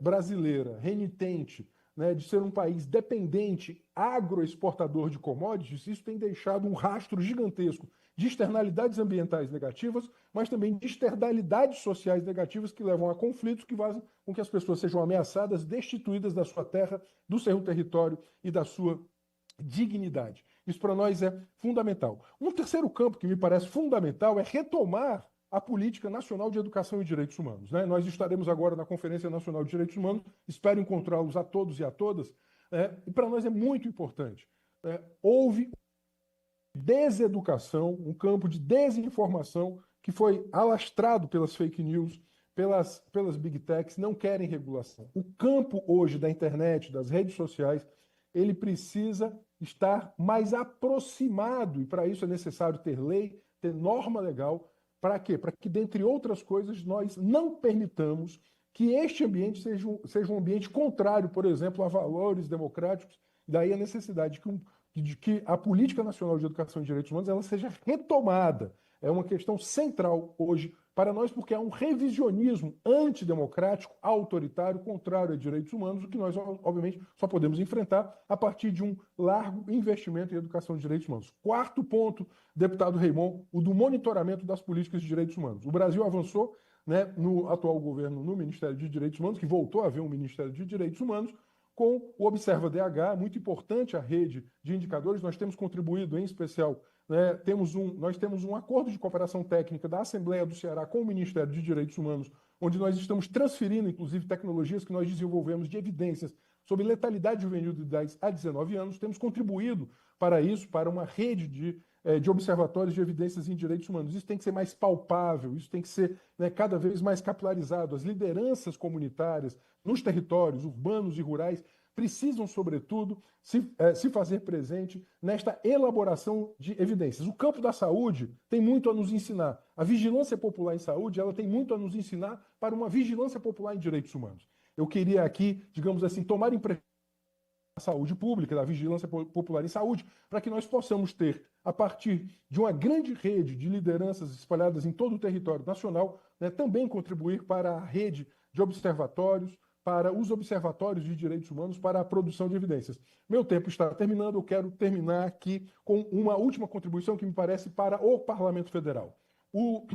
brasileira, renitente, né, de ser um país dependente, agroexportador de commodities, isso tem deixado um rastro gigantesco de externalidades ambientais negativas, mas também de externalidades sociais negativas que levam a conflitos que fazem com que as pessoas sejam ameaçadas, destituídas da sua terra, do seu território e da sua dignidade. Isso para nós é fundamental. Um terceiro campo que me parece fundamental é retomar a Política Nacional de Educação e Direitos Humanos. Né? Nós estaremos agora na Conferência Nacional de Direitos Humanos, espero encontrá-los a todos e a todas, e para nós é muito importante. Houve deseducação, um campo de desinformação que foi alastrado pelas fake news, pelas big techs, não querem regulação. O campo hoje da internet, das redes sociais, ele precisa estar mais aproximado, e para isso é necessário ter lei, ter norma legal. Para quê? Para que, dentre outras coisas, nós não permitamos que este ambiente seja um ambiente contrário, por exemplo, a valores democráticos. Daí a necessidade de que a Política Nacional de Educação e Direitos Humanos ela seja retomada. É uma questão central hoje para nós, porque há um revisionismo antidemocrático, autoritário, contrário a direitos humanos, o que nós, obviamente, só podemos enfrentar a partir de um largo investimento em educação de direitos humanos. Quarto ponto, deputado Raymond, o do monitoramento das políticas de direitos humanos. O Brasil avançou, né, no atual governo, no Ministério de Direitos Humanos, que voltou a haver um Ministério de Direitos Humanos, com o Observa DH, muito importante a rede de indicadores. Nós temos contribuído, em especial, né, nós temos um acordo de cooperação técnica da Assembleia do Ceará com o Ministério de Direitos Humanos, onde nós estamos transferindo, inclusive, tecnologias que nós desenvolvemos de evidências sobre letalidade juvenil de 10 a 19 anos. Temos contribuído para isso, para uma rede de observatórios de evidências em direitos humanos. Isso tem que ser mais palpável, isso tem que ser, né, cada vez mais capilarizado. As lideranças comunitárias nos territórios urbanos e rurais precisam, sobretudo, se fazer presente nesta elaboração de evidências. O campo da saúde tem muito a nos ensinar. A vigilância popular em saúde, ela tem muito a nos ensinar para uma vigilância popular em direitos humanos. Eu queria aqui, digamos assim, tomar emprestado da saúde pública, da vigilância popular em saúde, para que nós possamos ter, a partir de uma grande rede de lideranças espalhadas em todo o território nacional, né, também contribuir para a rede de observatórios, para os observatórios de direitos humanos, para a produção de evidências. Meu tempo está terminando, eu quero terminar aqui com uma última contribuição que me parece para o Parlamento Federal. O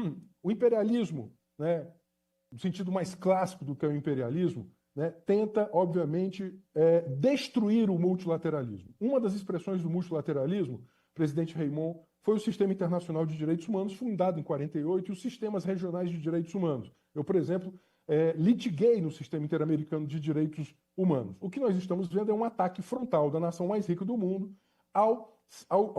imperialismo, né, no sentido mais clássico do que é o imperialismo, né, tenta, obviamente, destruir o multilateralismo. Uma das expressões do multilateralismo, presidente Raymond, foi o Sistema Internacional de Direitos Humanos, fundado em 1948, e os sistemas regionais de direitos humanos. Eu, por exemplo, litiguei no Sistema Interamericano de Direitos Humanos. O que nós estamos vendo é um ataque frontal da nação mais rica do mundo ao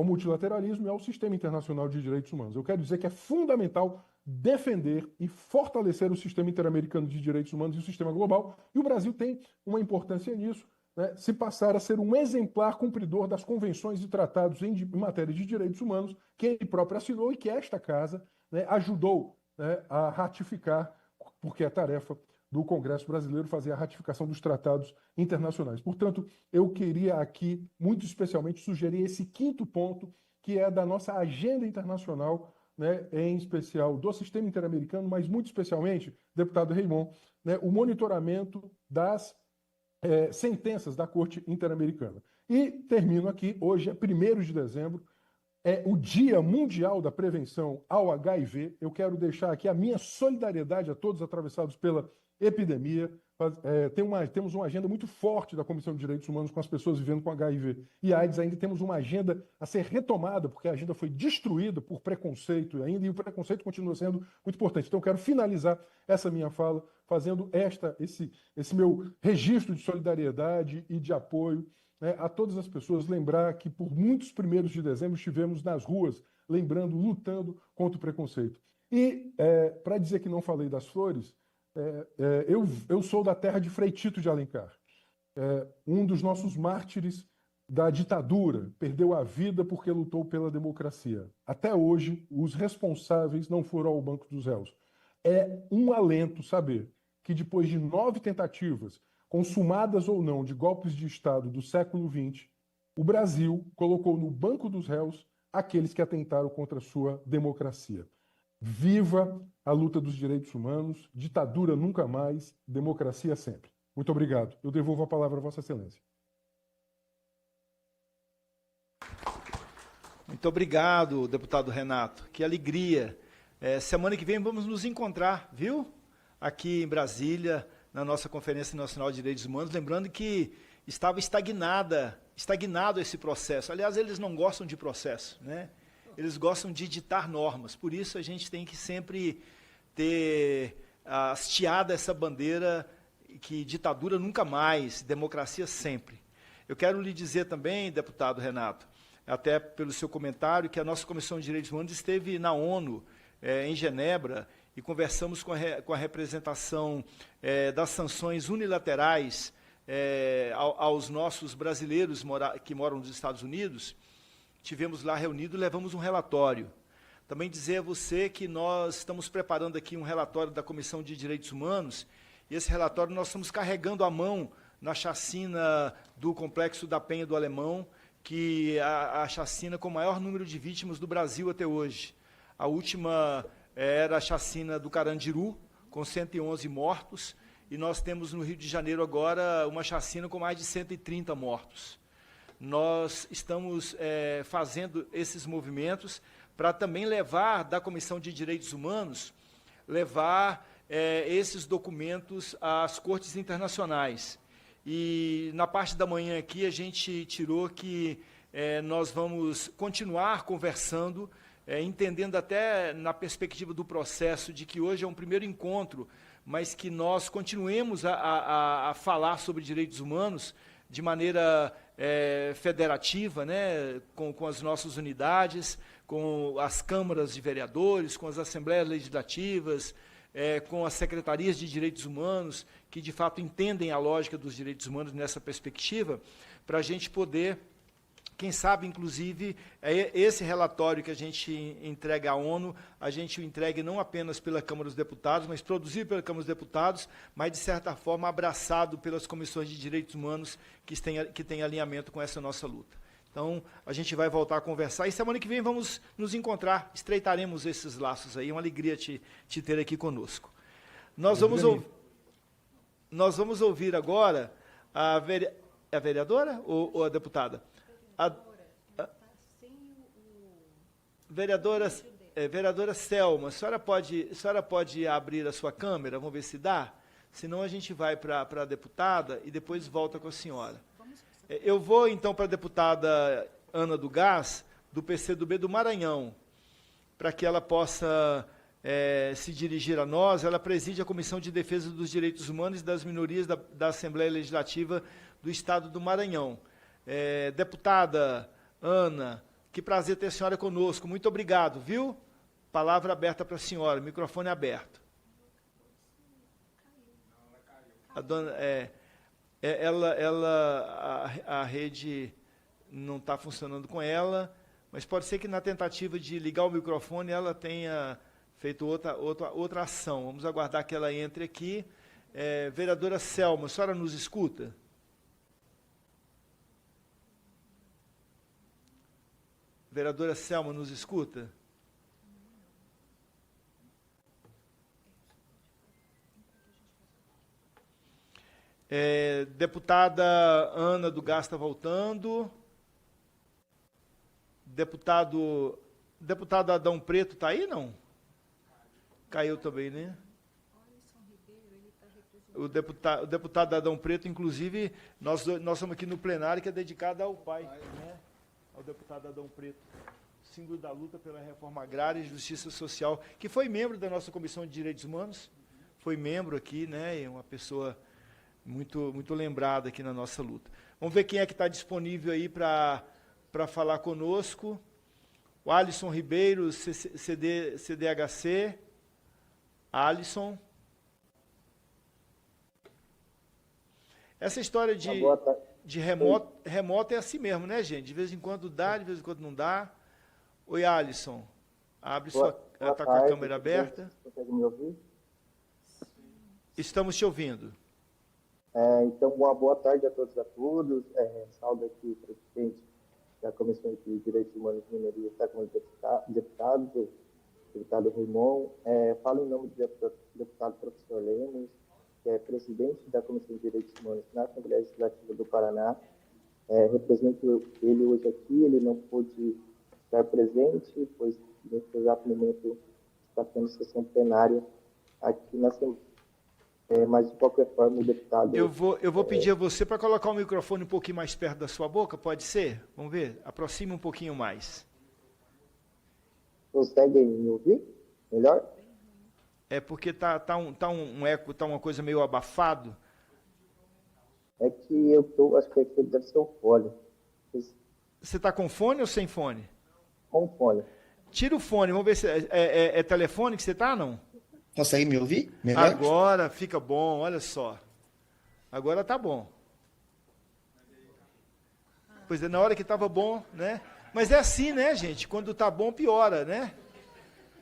multilateralismo e ao Sistema Internacional de Direitos Humanos. Eu quero dizer que é fundamental defender e fortalecer o Sistema Interamericano de Direitos Humanos e o sistema global, e o Brasil tem uma importância nisso, né, se passar a ser um exemplar cumpridor das convenções e tratados em matéria de direitos humanos que ele próprio assinou e que esta casa, né, ajudou, né, a ratificar, porque é tarefa do Congresso Brasileiro fazer a ratificação dos tratados internacionais. Portanto, eu queria aqui, muito especialmente, sugerir esse quinto ponto, que é da nossa agenda internacional, né, em especial do Sistema Interamericano, mas muito especialmente, deputado Raymond, né, o monitoramento das sentenças da Corte Interamericana. E termino aqui, hoje é 1º de dezembro, é o Dia Mundial da Prevenção ao HIV. Eu quero deixar aqui a minha solidariedade a todos atravessados pela epidemia. Temos uma agenda muito forte da Comissão de Direitos Humanos com as pessoas vivendo com HIV e AIDS. Ainda temos uma agenda a ser retomada, porque a agenda foi destruída por preconceito ainda, e o preconceito continua sendo muito importante. Então, eu quero finalizar essa minha fala fazendo esse meu registro de solidariedade e de apoio, né, a todas as pessoas. Lembrar que por muitos 1º de dezembro estivemos nas ruas, lembrando, lutando contra o preconceito. E, para dizer que não falei das flores, eu sou da terra de Frei Tito de Alencar, um dos nossos mártires da ditadura, perdeu a vida porque lutou pela democracia. Até hoje, os responsáveis não foram ao banco dos réus. É um alento saber que depois de 9 tentativas, consumadas ou não, de golpes de Estado do século XX, o Brasil colocou no banco dos réus aqueles que atentaram contra a sua democracia. Viva a luta dos direitos humanos, ditadura nunca mais, democracia sempre. Muito obrigado. Eu devolvo a palavra a Vossa Excelência. Muito obrigado, deputado Renato. Que alegria. Semana que vem vamos nos encontrar, viu? Aqui em Brasília, na nossa Conferência Nacional de Direitos Humanos, lembrando que estava estagnado esse processo. Aliás, eles não gostam de processo, né? Eles gostam de ditar normas. Por isso, a gente tem que sempre ter hasteada essa bandeira que ditadura nunca mais, democracia sempre. Eu quero lhe dizer também, deputado Renato, até pelo seu comentário, que a nossa Comissão de Direitos Humanos esteve na ONU, em Genebra, e conversamos com a representação das sanções unilaterais aos nossos brasileiros que moram nos Estados Unidos. Tivemos lá reunido e levamos um relatório. Também dizer a você que nós estamos preparando aqui um relatório da Comissão de Direitos Humanos, e esse relatório nós estamos carregando à mão na chacina do Complexo da Penha do Alemão, que é a chacina com o maior número de vítimas do Brasil até hoje. A última era a chacina do Carandiru, com 111 mortos, e nós temos no Rio de Janeiro agora uma chacina com mais de 130 mortos. Nós estamos fazendo esses movimentos para também levar da Comissão de Direitos Humanos, levar esses documentos às cortes internacionais. e na parte da manhã aqui a gente tirou que nós vamos continuar conversando, entendendo até na perspectiva do processo de que hoje é um primeiro encontro, mas que nós continuemos a falar sobre direitos humanos de maneira federativa, né, com as nossas unidades, com as câmaras de vereadores, com as assembleias legislativas, com as secretarias de direitos humanos, que de fato entendem a lógica dos direitos humanos nessa perspectiva, para a gente poder, quem sabe, inclusive, esse relatório que a gente entrega à ONU, a gente o entregue não apenas pela Câmara dos Deputados, mas produzido pela Câmara dos Deputados, mas, de certa forma, abraçado pelas comissões de direitos humanos que têm alinhamento com essa nossa luta. Então, a gente vai voltar a conversar, e semana que vem vamos nos encontrar, estreitaremos esses laços aí, é uma alegria te ter aqui conosco. Nós vamos ouvir agora a vereadora ou a deputada? Vereadora Selma, a senhora pode abrir a sua câmera, vamos ver se dá? Senão a gente vai para a deputada e depois volta com a senhora. Eu vou, então, para a deputada Ana do Gás, do PCdoB do Maranhão, para que ela possa se dirigir a nós. Ela preside a Comissão de Defesa dos Direitos Humanos e das Minorias da Assembleia Legislativa do Estado do Maranhão. Deputada Ana, que prazer ter a senhora conosco. Muito obrigado, viu? Palavra aberta para a senhora, microfone aberto. A dona, a rede não está funcionando com ela, mas pode ser que na tentativa de ligar o microfone ela tenha feito outra ação. Vamos aguardar que ela entre aqui. Vereadora Selma, a senhora nos escuta? Vereadora Selma, nos escuta? Deputada Ana do Gás está voltando. Deputado Adão Preto está aí, não? Caiu também, né? O deputado Adão Preto, inclusive, nós estamos aqui no plenário que é dedicado ao pai, né? Ao deputado Adão Preto, símbolo da luta pela reforma agrária e justiça social, que foi membro da nossa Comissão de Direitos Humanos, foi membro aqui, né? E uma pessoa muito lembrada aqui na nossa luta. Vamos ver quem é que está disponível aí para falar conosco. O Alisson Ribeiro, CDHC. Alisson. Essa história de remoto é assim mesmo, né, gente? De vez em quando dá, de vez em quando não dá. Oi, Alisson. Abre sua... Está com a câmera aberta. Consegue me ouvir? Estamos te ouvindo. Então, boa tarde a todos e a todos. Salve aqui o presidente da Comissão de Direitos Humanos e Minorias da Câmara dos Deputados, o deputado Raimon. Falo em nome do deputado professor Lemos, que é presidente da Comissão de Direitos Humanos na Assembleia Legislativa do Paraná. Represento ele hoje aqui, ele não pôde estar presente, pois nesse exato momento está tendo sessão plenária aqui na Assembleia. Mas, de qualquer forma, o deputado... Eu vou pedir a você para colocar o microfone um pouquinho mais perto da sua boca, pode ser? Vamos ver? Aproxime um pouquinho mais. Consegue me ouvir melhor? É porque tá um eco, tá uma coisa meio abafado. É que acho que aqui deve ser o fone. Você está com fone ou sem fone? Com fone. Tira o fone, vamos ver se é telefone que você está, não? Consegue me ouvir melhor? Agora fica bom, olha só. Agora tá bom. Pois é, na hora que estava bom, né? Mas é assim, né, gente? Quando tá bom, piora, né?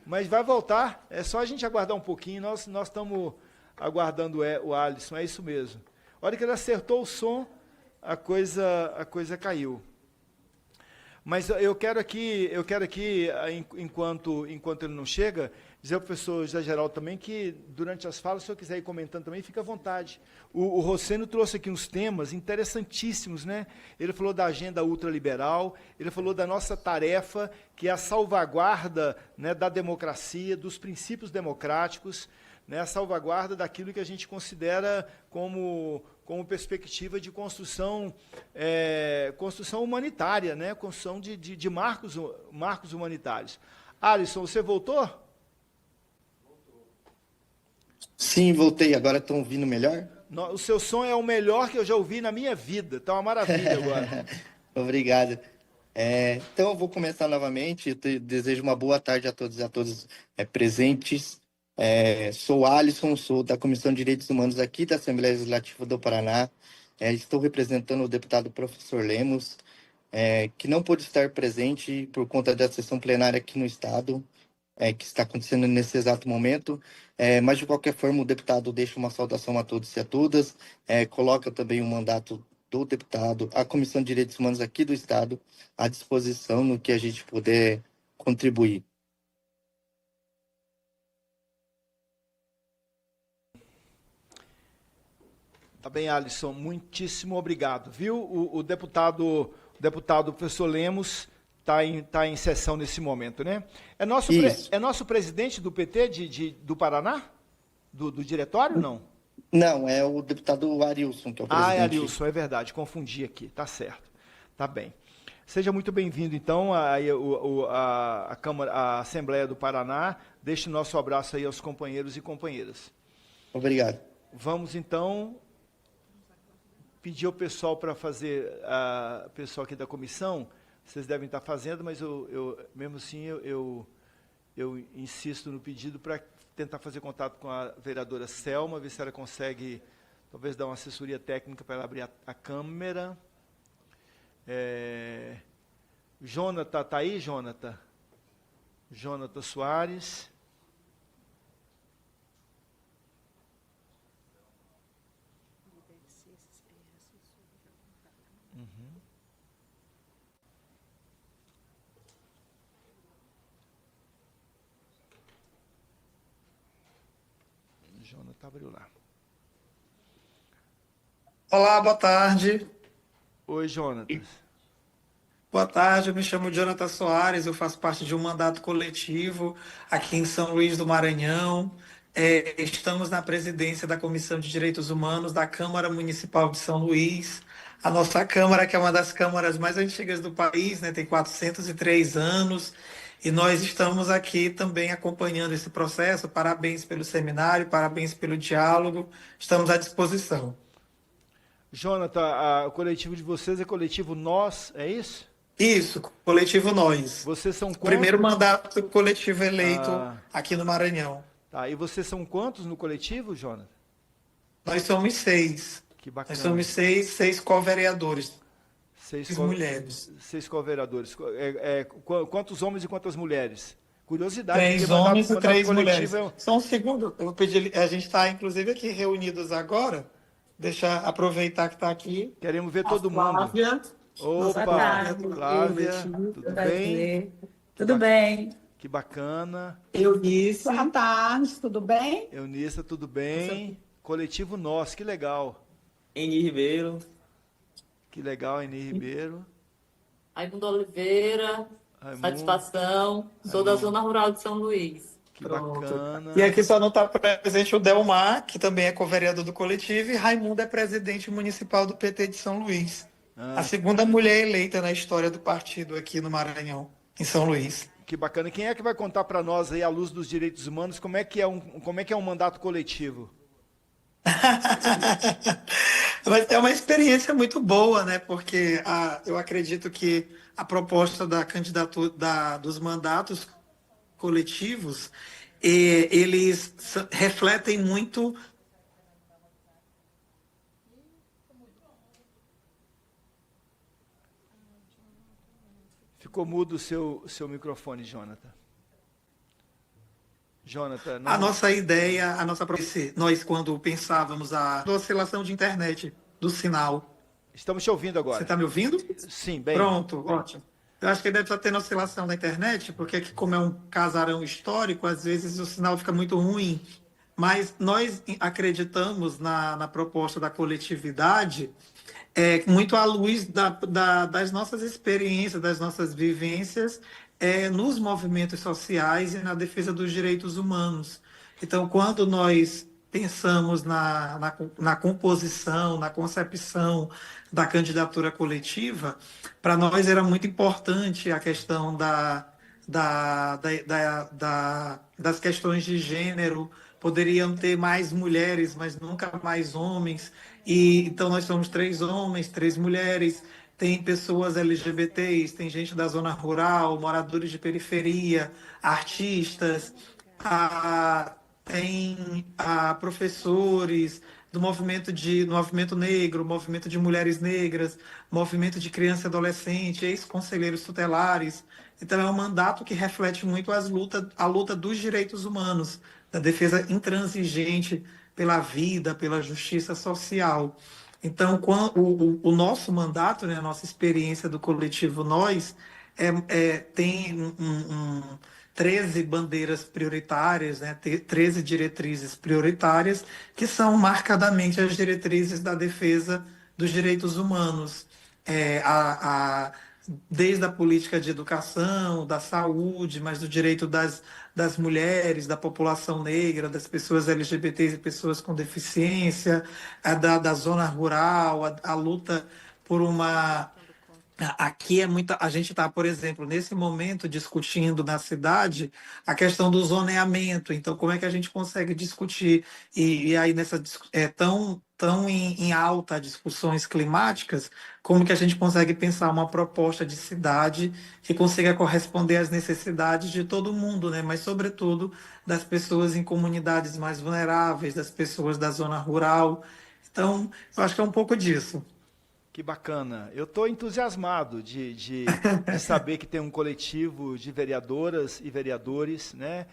Mas vai voltar, é só a gente aguardar um pouquinho. Nós estamos aguardando o Alisson, é isso mesmo. A hora que ele acertou o som, a coisa caiu. Mas eu quero aqui, enquanto ele não chega, dizer ao professor José Geraldo também que, durante as falas, se eu quiser ir comentando também, fica à vontade. O Rosseno trouxe aqui uns temas interessantíssimos, né? Ele falou da agenda ultraliberal, ele falou da nossa tarefa, que é a salvaguarda, né, da democracia, dos princípios democráticos. né, a salvaguarda daquilo que a gente considera como perspectiva de construção, construção humanitária, né, construção de marcos humanitários. Alisson, você voltou? Sim, voltei. Agora estão ouvindo melhor? O seu som é o melhor que eu já ouvi na minha vida. Está uma maravilha agora. Obrigado. Então, eu vou começar novamente. Eu desejo uma boa tarde a todos e a todas presentes. Sou Alisson, sou da Comissão de Direitos Humanos aqui da Assembleia Legislativa do Paraná. Estou representando o deputado professor Lemos, que não pôde estar presente por conta da sessão plenária aqui no Estado, que está acontecendo nesse exato momento. Mas, de qualquer forma, o deputado deixa uma saudação a todos e a todas, coloca também o mandato do deputado, a Comissão de Direitos Humanos aqui do Estado, à disposição no que a gente puder contribuir. Tá bem, Alisson, muitíssimo obrigado. Viu? O deputado professor Lemos está em sessão nesse momento, né? É nosso presidente do PT do Paraná? Do diretório, não? Não, é o deputado Arilson, que é o presidente. É Arilson, é verdade, confundi aqui, tá certo. Tá bem. Seja muito bem-vindo, então, à Câmara, à Assembleia do Paraná. Deixe nosso abraço aí aos companheiros e companheiras. Obrigado. Vamos, então, pedir ao pessoal para fazer, o pessoal aqui da comissão, vocês devem estar fazendo, mas mesmo assim eu insisto no pedido para tentar fazer contato com a vereadora Selma, ver se ela consegue, talvez, dar uma assessoria técnica para ela abrir a câmera. Jonathan, está aí, Jonathan? Jonathan Soares. Jonathan abriu lá. Olá, boa tarde. Oi, Jonathan. Boa tarde, eu me chamo Jonathan Soares, eu faço parte de um mandato coletivo aqui em São Luís do Maranhão. Estamos na presidência da Comissão de Direitos Humanos da Câmara Municipal de São Luís. A nossa Câmara, que é uma das câmaras mais antigas do país, né, tem 403 anos, e nós estamos aqui também acompanhando esse processo. Parabéns pelo seminário, parabéns pelo diálogo, estamos à disposição. Jonathan, o coletivo de vocês é coletivo Nós, é isso? Isso, coletivo Nós. Vocês são quantos? Primeiro mandato coletivo eleito aqui no Maranhão. Tá, e vocês são quantos no coletivo, Jonathan? Nós somos 6. Que bacana. Nós somos 6 co-vereadores. 6 mulheres. 6 co-vereadores. Quantos homens e quantas mulheres? Curiosidade. 3 homens e 3 mulheres. É... Só um segundo, eu vou pedir, a gente está inclusive aqui reunidos agora. Deixa aproveitar que está aqui. Queremos ver todo Flávia. mundo. Opa, Flávia, tudo bem? Tudo bem. Que bacana. Eunice. Boa tarde, tudo bem? Eunice, tudo bem? Coletivo Nós, que legal. Eni Ribeiro. Que legal, Eni Ribeiro. Raimundo Oliveira. Satisfação. Sou da Zona Rural de São Luís. Que bacana. E aqui só não está presente o Delmar, que também é co-vereador do coletivo, e Raimundo é presidente municipal do PT de São Luís. A segunda mulher eleita na história do partido aqui no Maranhão, em São Luís. Que bacana. Quem é que vai contar para nós aí, à luz dos direitos humanos, como é que é um mandato coletivo? Mas é uma experiência muito boa, né? Porque eu acredito que a proposta da candidatura dos mandatos coletivos, eles refletem muito. Ficou mudo o seu microfone, Jonathan. Jonathan, não... A nossa ideia, nós quando pensávamos a oscilação de internet, do sinal. Estamos te ouvindo agora. Você está me ouvindo? Sim, bem. Pronto, ótimo. Eu acho que deve estar tendo oscilação da internet, porque aqui, como é um casarão histórico, às vezes o sinal fica muito ruim. Mas nós acreditamos na proposta da coletividade, muito à luz das nossas experiências, das nossas vivências nos movimentos sociais e na defesa dos direitos humanos. Então, quando nós pensamos na composição, na concepção da candidatura coletiva, para nós era muito importante a questão das questões de gênero. Poderiam ter mais mulheres, mas nunca mais homens. E então nós somos 3 homens, 3 mulheres. Tem pessoas LGBTs, tem gente da zona rural, moradores de periferia, artistas, tem professores do movimento negro, movimento de mulheres negras, movimento de criança e adolescente, ex-conselheiros tutelares. Então é um mandato que reflete muito a luta dos direitos humanos, da defesa intransigente pela vida, pela justiça social. Então, o nosso mandato, né, a nossa experiência do coletivo Nós, tem 13 bandeiras prioritárias, né, 13 diretrizes prioritárias, que são marcadamente as diretrizes da defesa dos direitos humanos. É, desde a política de educação, da saúde, mas do direito das mulheres, da população negra, das pessoas LGBTs e pessoas com deficiência, da zona rural, a luta por uma. Aqui é muita. A gente está, por exemplo, nesse momento discutindo na cidade a questão do zoneamento. Então, como é que a gente consegue discutir? E aí, tão em alta discussões climáticas, como que a gente consegue pensar uma proposta de cidade que consiga corresponder às necessidades de todo mundo, né? Mas, sobretudo, das pessoas em comunidades mais vulneráveis, das pessoas da zona rural. Então, eu acho que é um pouco disso. Que bacana. Eu estou entusiasmado de saber que tem um coletivo de vereadoras e vereadores, né?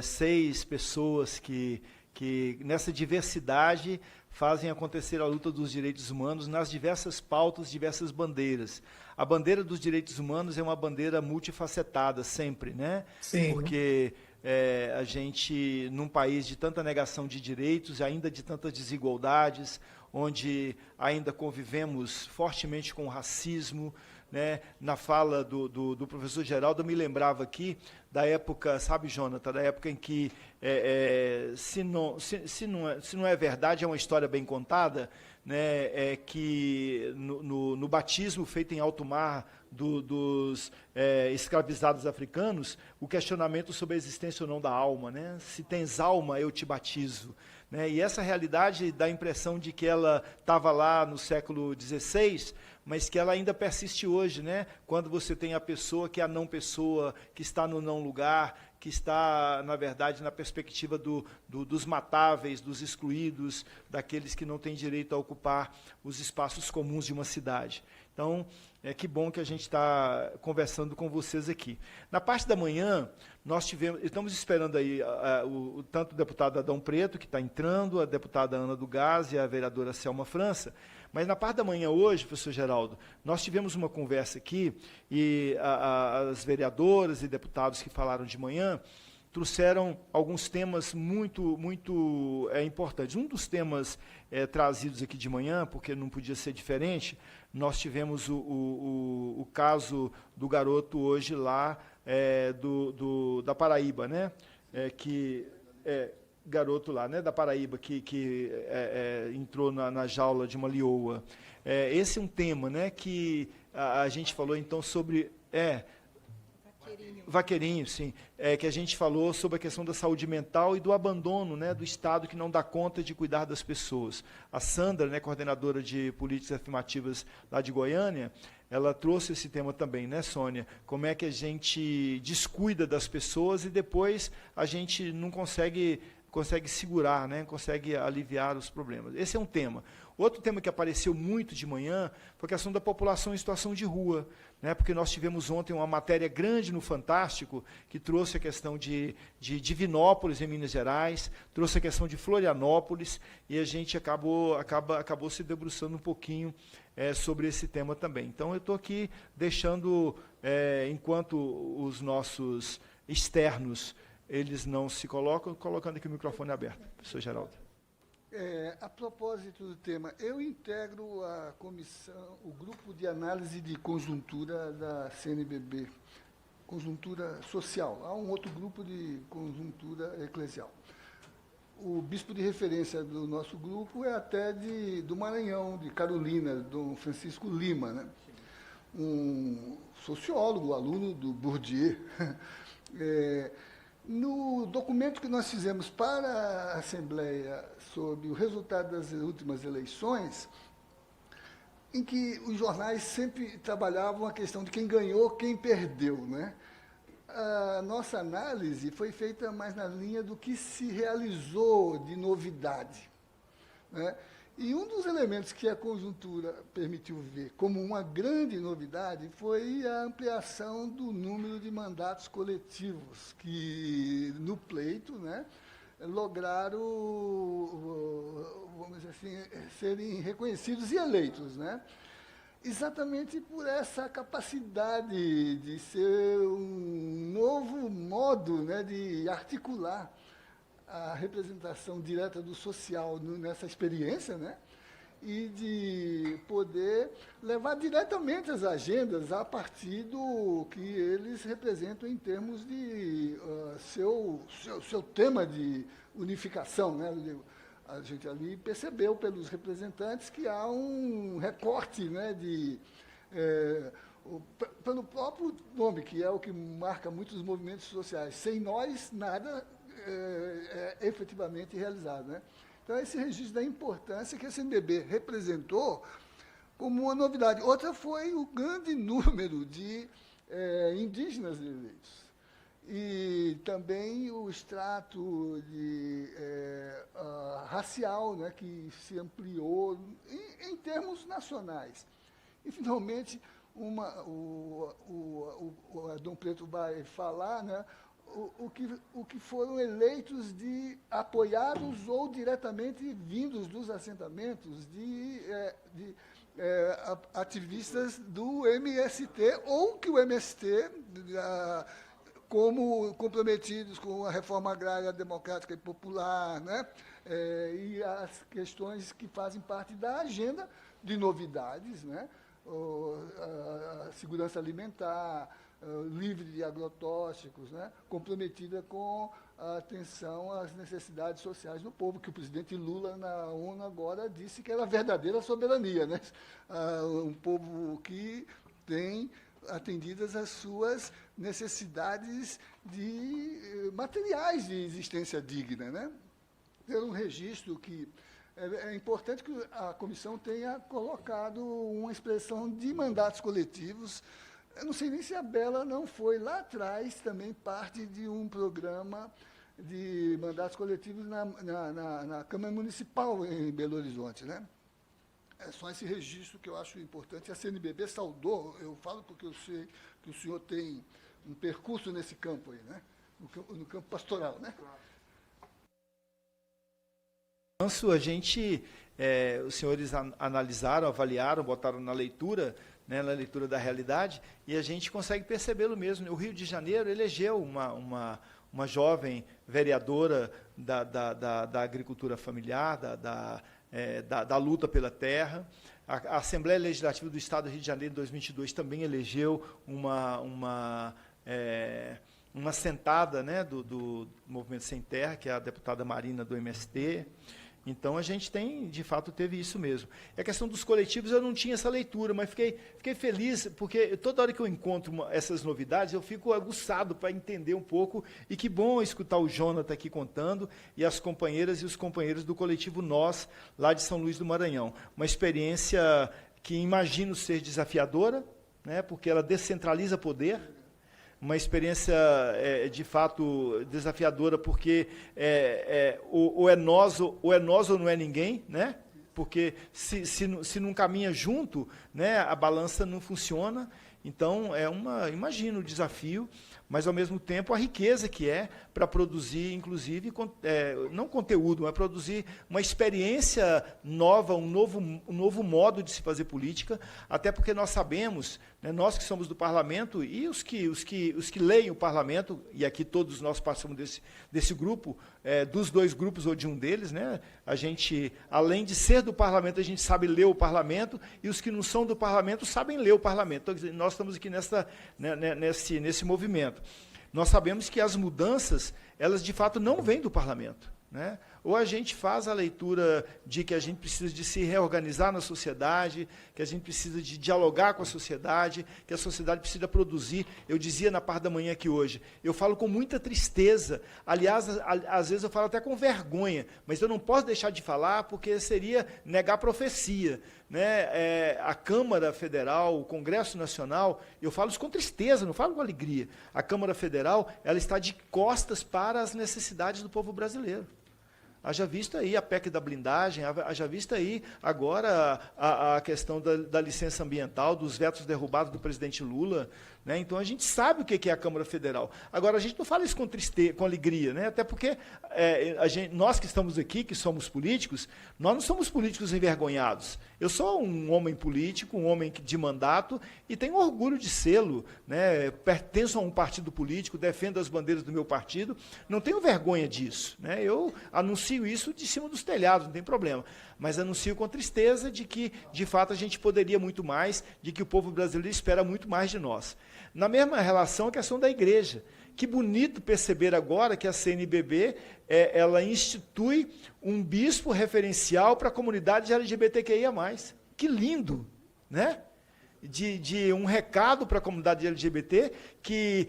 6 pessoas que nessa diversidade fazem acontecer a luta dos direitos humanos nas diversas pautas, diversas bandeiras. A bandeira dos direitos humanos é uma bandeira multifacetada sempre, né? Sim. Porque a gente, num país de tanta negação de direitos, ainda de tantas desigualdades, onde ainda convivemos fortemente com o racismo, né? Na fala do professor Geraldo, eu me lembrava aqui da época, sabe, Jonathan, da época em que, se não é verdade, é uma história bem contada, né? Que no batismo feito em alto mar dos escravizados africanos, o questionamento sobre a existência ou não da alma, né? Se tens alma, eu te batizo. Né? E essa realidade dá a impressão de que ela estava lá no século XVI, mas que ela ainda persiste hoje, né? Quando você tem a pessoa que é a não pessoa, que está no não lugar, que está, na verdade, na perspectiva dos matáveis, dos excluídos, daqueles que não têm direito a ocupar os espaços comuns de uma cidade. Então, que bom que a gente está conversando com vocês aqui. Na parte da manhã, estamos esperando aí tanto o deputado Adão Preto, que está entrando, a deputada Ana do Gás e a vereadora Selma França, mas na parte da manhã hoje, professor Geraldo, nós tivemos uma conversa aqui e as vereadoras e deputados que falaram de manhã trouxeram alguns temas muito importantes. Um dos temas trazidos aqui de manhã, porque não podia ser diferente, nós tivemos o caso do garoto hoje lá da Paraíba, né? Garoto lá, né, da Paraíba, que entrou na jaula de uma leoa. Esse é um tema, né, que a gente falou então sobre... Vaqueirinho, sim. Que a gente falou sobre a questão da saúde mental e do abandono, né, do Estado que não dá conta de cuidar das pessoas. A Sandra, né, coordenadora de políticas afirmativas lá de Goiânia, ela trouxe esse tema também, né, Sônia? Como é que a gente descuida das pessoas e depois a gente não consegue segurar, né, consegue aliviar os problemas. Esse é um tema. Outro tema que apareceu muito de manhã foi a questão da população em situação de rua, né, porque nós tivemos ontem uma matéria grande no Fantástico que trouxe a questão de Divinópolis, em Minas Gerais, trouxe a questão de Florianópolis, e a gente acabou se debruçando um pouquinho sobre esse tema também. Então, eu estou aqui deixando, enquanto os nossos externos eles não se colocam, colocando aqui o microfone aberto. Professor Geraldo. A propósito do tema, eu integro a comissão, o grupo de análise de conjuntura da CNBB, conjuntura social. Há um outro grupo de conjuntura eclesial. o bispo de referência do nosso grupo é até do Maranhão, de Carolina, Dom Francisco Lima, né? Um sociólogo, aluno do Bourdieu. No documento que nós fizemos para a Assembleia sobre o resultado das últimas eleições, em que os jornais sempre trabalhavam a questão de quem ganhou, quem perdeu, né? A nossa análise foi feita mais na linha do que se realizou de novidade, né? E um dos elementos que a conjuntura permitiu ver como uma grande novidade foi a ampliação do número de mandatos coletivos, que, no pleito, né, lograram, vamos dizer assim, serem reconhecidos e eleitos, né? Exatamente por essa capacidade de ser um novo modo, né, de articular a representação direta do social nessa experiência, né, e de poder levar diretamente as agendas a partir do que eles representam em termos de seu tema de unificação, né? A gente ali percebeu pelos representantes que há um recorte, né, pelo próprio nome, que é o que marca muitos movimentos sociais. Sem nós, nada é efetivamente realizado, né? Então, esse registro da importância que a CNBB representou como uma novidade. Outra foi o grande número de indígenas eleitos. E também o extrato racial, né, que se ampliou em termos nacionais. E, finalmente, a Dom Preto vai falar, né, o que foram eleitos apoiados ou diretamente vindos dos assentamentos de ativistas do MST, ou que o MST, como comprometidos com a reforma agrária democrática e popular, né, e as questões que fazem parte da agenda de novidades, né, a segurança alimentar, livre de agrotóxicos, né, comprometida com a atenção às necessidades sociais do povo, que o presidente Lula, na ONU, agora disse que era verdadeira soberania, né? Um povo que tem atendidas as suas necessidades materiais de existência digna, né? Ter um registro que é importante que a comissão tenha colocado uma expressão de mandatos coletivos. Eu não sei nem se a Bela não foi, lá atrás, também parte de um programa de mandatos coletivos na Câmara Municipal em Belo Horizonte, né? É só esse registro que eu acho importante. A CNBB saudou, eu falo porque eu sei que o senhor tem um percurso nesse campo aí, né? No campo pastoral, né? A gente, os senhores analisaram, avaliaram, botaram na leitura, né, na leitura da realidade, e a gente consegue percebê-lo mesmo. O Rio de Janeiro elegeu uma jovem vereadora da agricultura familiar, da luta pela terra. A Assembleia Legislativa do Estado do Rio de Janeiro, em 2022, também elegeu uma sentada, né, do Movimento Sem Terra, que é a deputada Marina, do MST. Então, a gente de fato, teve isso mesmo. E a questão dos coletivos, eu não tinha essa leitura, mas fiquei feliz, porque toda hora que eu encontro essas novidades, eu fico aguçado para entender um pouco, e que bom escutar o Jonathan aqui contando, e as companheiras e os companheiros do coletivo Nós, lá de São Luís do Maranhão. Uma experiência que imagino ser desafiadora, né, porque ela descentraliza poder, uma experiência, de fato, desafiadora, porque ou é nós ou não é ninguém, né? Porque se não caminha junto, né, a balança não funciona. Então, imagino o desafio, mas, ao mesmo tempo, a riqueza que é para produzir, inclusive, não conteúdo, mas produzir uma experiência nova, um novo modo de se fazer política, até porque nós sabemos, né, nós que somos do parlamento e os que leem o parlamento, e aqui todos nós passamos desse grupo, dos dois grupos ou de um deles, né, a gente, além de ser do parlamento, a gente sabe ler o parlamento, e os que não são do parlamento sabem ler o parlamento. Então, nós estamos aqui nesse movimento. Nós sabemos que as mudanças, elas de fato não vêm do parlamento, né? ou a gente faz a leitura de que a gente precisa de se reorganizar na sociedade, que a gente precisa de dialogar com a sociedade, que a sociedade precisa produzir. Eu dizia na parte da manhã aqui hoje, eu falo com muita tristeza, aliás, às vezes eu falo até com vergonha, mas eu não posso deixar de falar porque seria negar a profecia. Né? A Câmara Federal, o Congresso Nacional, eu falo isso com tristeza, não falo com alegria. A Câmara Federal, ela está de costas para as necessidades do povo brasileiro. Haja visto aí a PEC da blindagem, haja visto aí agora a questão da licença ambiental, dos vetos derrubados do presidente Lula. Né? Então, a gente sabe o que é a Câmara Federal. Agora, a gente não fala isso com tristeza, com alegria, né? Até porque nós que estamos aqui, que somos políticos, nós não somos políticos envergonhados. Eu sou um homem político, um homem de mandato, e tenho orgulho de sê-lo. Né? Pertenço a um partido político, defendo as bandeiras do meu partido, não tenho vergonha disso. Né? Eu anuncio isso de cima dos telhados, não tem problema. Mas anuncio com tristeza de que, de fato, a gente poderia muito mais, de que o povo brasileiro espera muito mais de nós. Na mesma relação, a questão da igreja. Que bonito perceber agora que a CNBB ela institui um bispo referencial para a comunidade LGBTQIA+. Que lindo, né? De um recado para a comunidade LGBT que,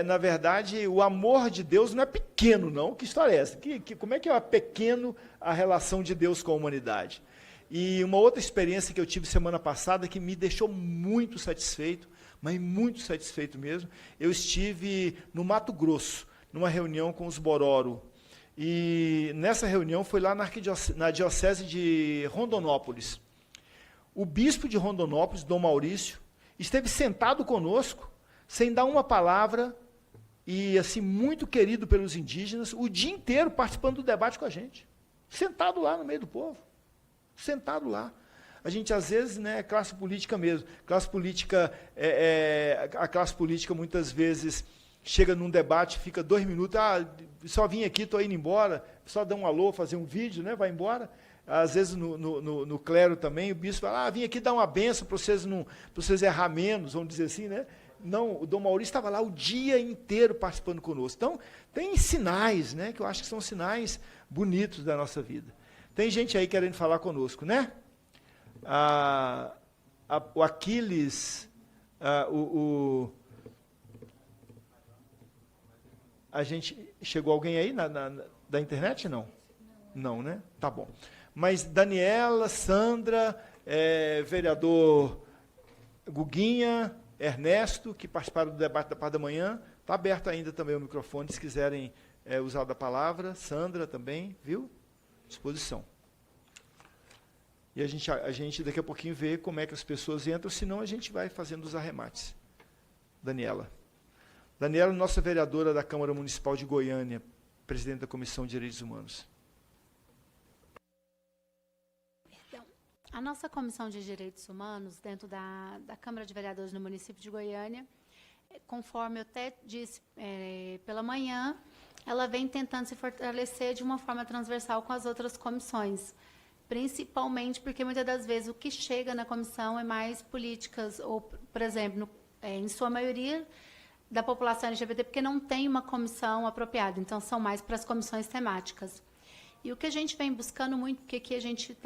na verdade, o amor de Deus não é pequeno, não. Que história é essa? Como é que é pequeno a relação de Deus com a humanidade? E uma outra experiência que eu tive semana passada que me deixou muito satisfeito, mas muito satisfeito mesmo, eu estive no Mato Grosso, numa reunião com os Bororo. E nessa reunião foi lá na diocese de Rondonópolis. O bispo de Rondonópolis, Dom Maurício, esteve sentado conosco, sem dar uma palavra, e assim muito querido pelos indígenas, o dia inteiro participando do debate com a gente. Sentado lá no meio do povo. Sentado lá. A gente, às vezes, né, é classe política mesmo. Classe política, a classe política, muitas vezes, chega num debate, fica 2 minutos, só vim aqui, estou indo embora, só dá um alô, fazer um vídeo, né, vai embora. Às vezes, no clero também, o bispo fala, vim aqui dar uma benção para vocês errar menos, vamos dizer assim, né? Não, o Dom Maurício estava lá o dia inteiro participando conosco. Então, tem sinais, né, que eu acho que são sinais bonitos da nossa vida. Tem gente aí querendo falar conosco, né? O Aquiles, a gente, chegou alguém aí da internet? Não? Não, né? Tá bom. Mas Daniela, Sandra, vereador Guguinha, Ernesto, que participaram do debate da parte da manhã, está aberto ainda também o microfone, se quiserem usar da palavra. Sandra também, viu? Disposição. E a gente daqui a pouquinho vê como é que as pessoas entram, senão a gente vai fazendo os arremates. Daniela. Daniela, nossa vereadora da Câmara Municipal de Goiânia, presidente da Comissão de Direitos Humanos. A nossa Comissão de Direitos Humanos, dentro da Câmara de Vereadores no município de Goiânia, conforme eu até disse pela manhã, ela vem tentando se fortalecer de uma forma transversal com as outras comissões, principalmente porque, muitas das vezes, o que chega na comissão é mais políticas, ou, por exemplo, em sua maioria, da população LGBT, porque não tem uma comissão apropriada, então são mais para as comissões temáticas. E o que a gente vem buscando muito, porque aqui a gente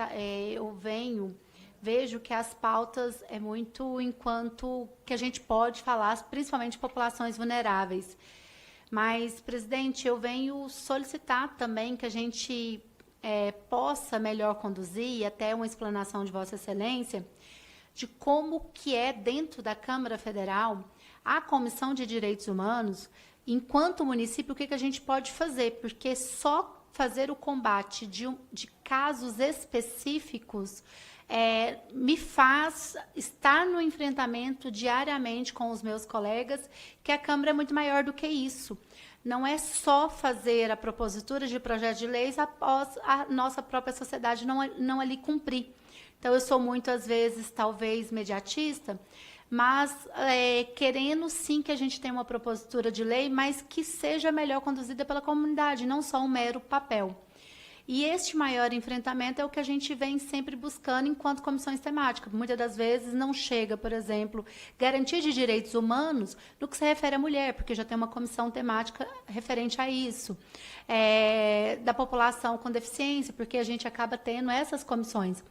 vejo que as pautas é muito enquanto que a gente pode falar, principalmente de populações vulneráveis. Mas, presidente, eu venho solicitar também que a gente possa melhor conduzir, e até uma explanação de Vossa Excelência, de como que é dentro da Câmara Federal a Comissão de Direitos Humanos, enquanto município, o que a gente pode fazer, porque só fazer o combate de casos específicos me faz estar no enfrentamento diariamente com os meus colegas, que a Câmara é muito maior do que isso. Não é só fazer a propositura de projetos de leis após a nossa própria sociedade não ali cumprir. Então, eu sou muito, às vezes, talvez, mediatista, mas querendo, sim, que a gente tenha uma propositura de lei, mas que seja melhor conduzida pela comunidade, não só um mero papel. E este maior enfrentamento é o que a gente vem sempre buscando enquanto comissões temáticas. Muitas das vezes não chega, por exemplo, garantia de direitos humanos no que se refere à mulher, porque já tem uma comissão temática referente a isso. Da população com deficiência, porque a gente acaba tendo essas comissões.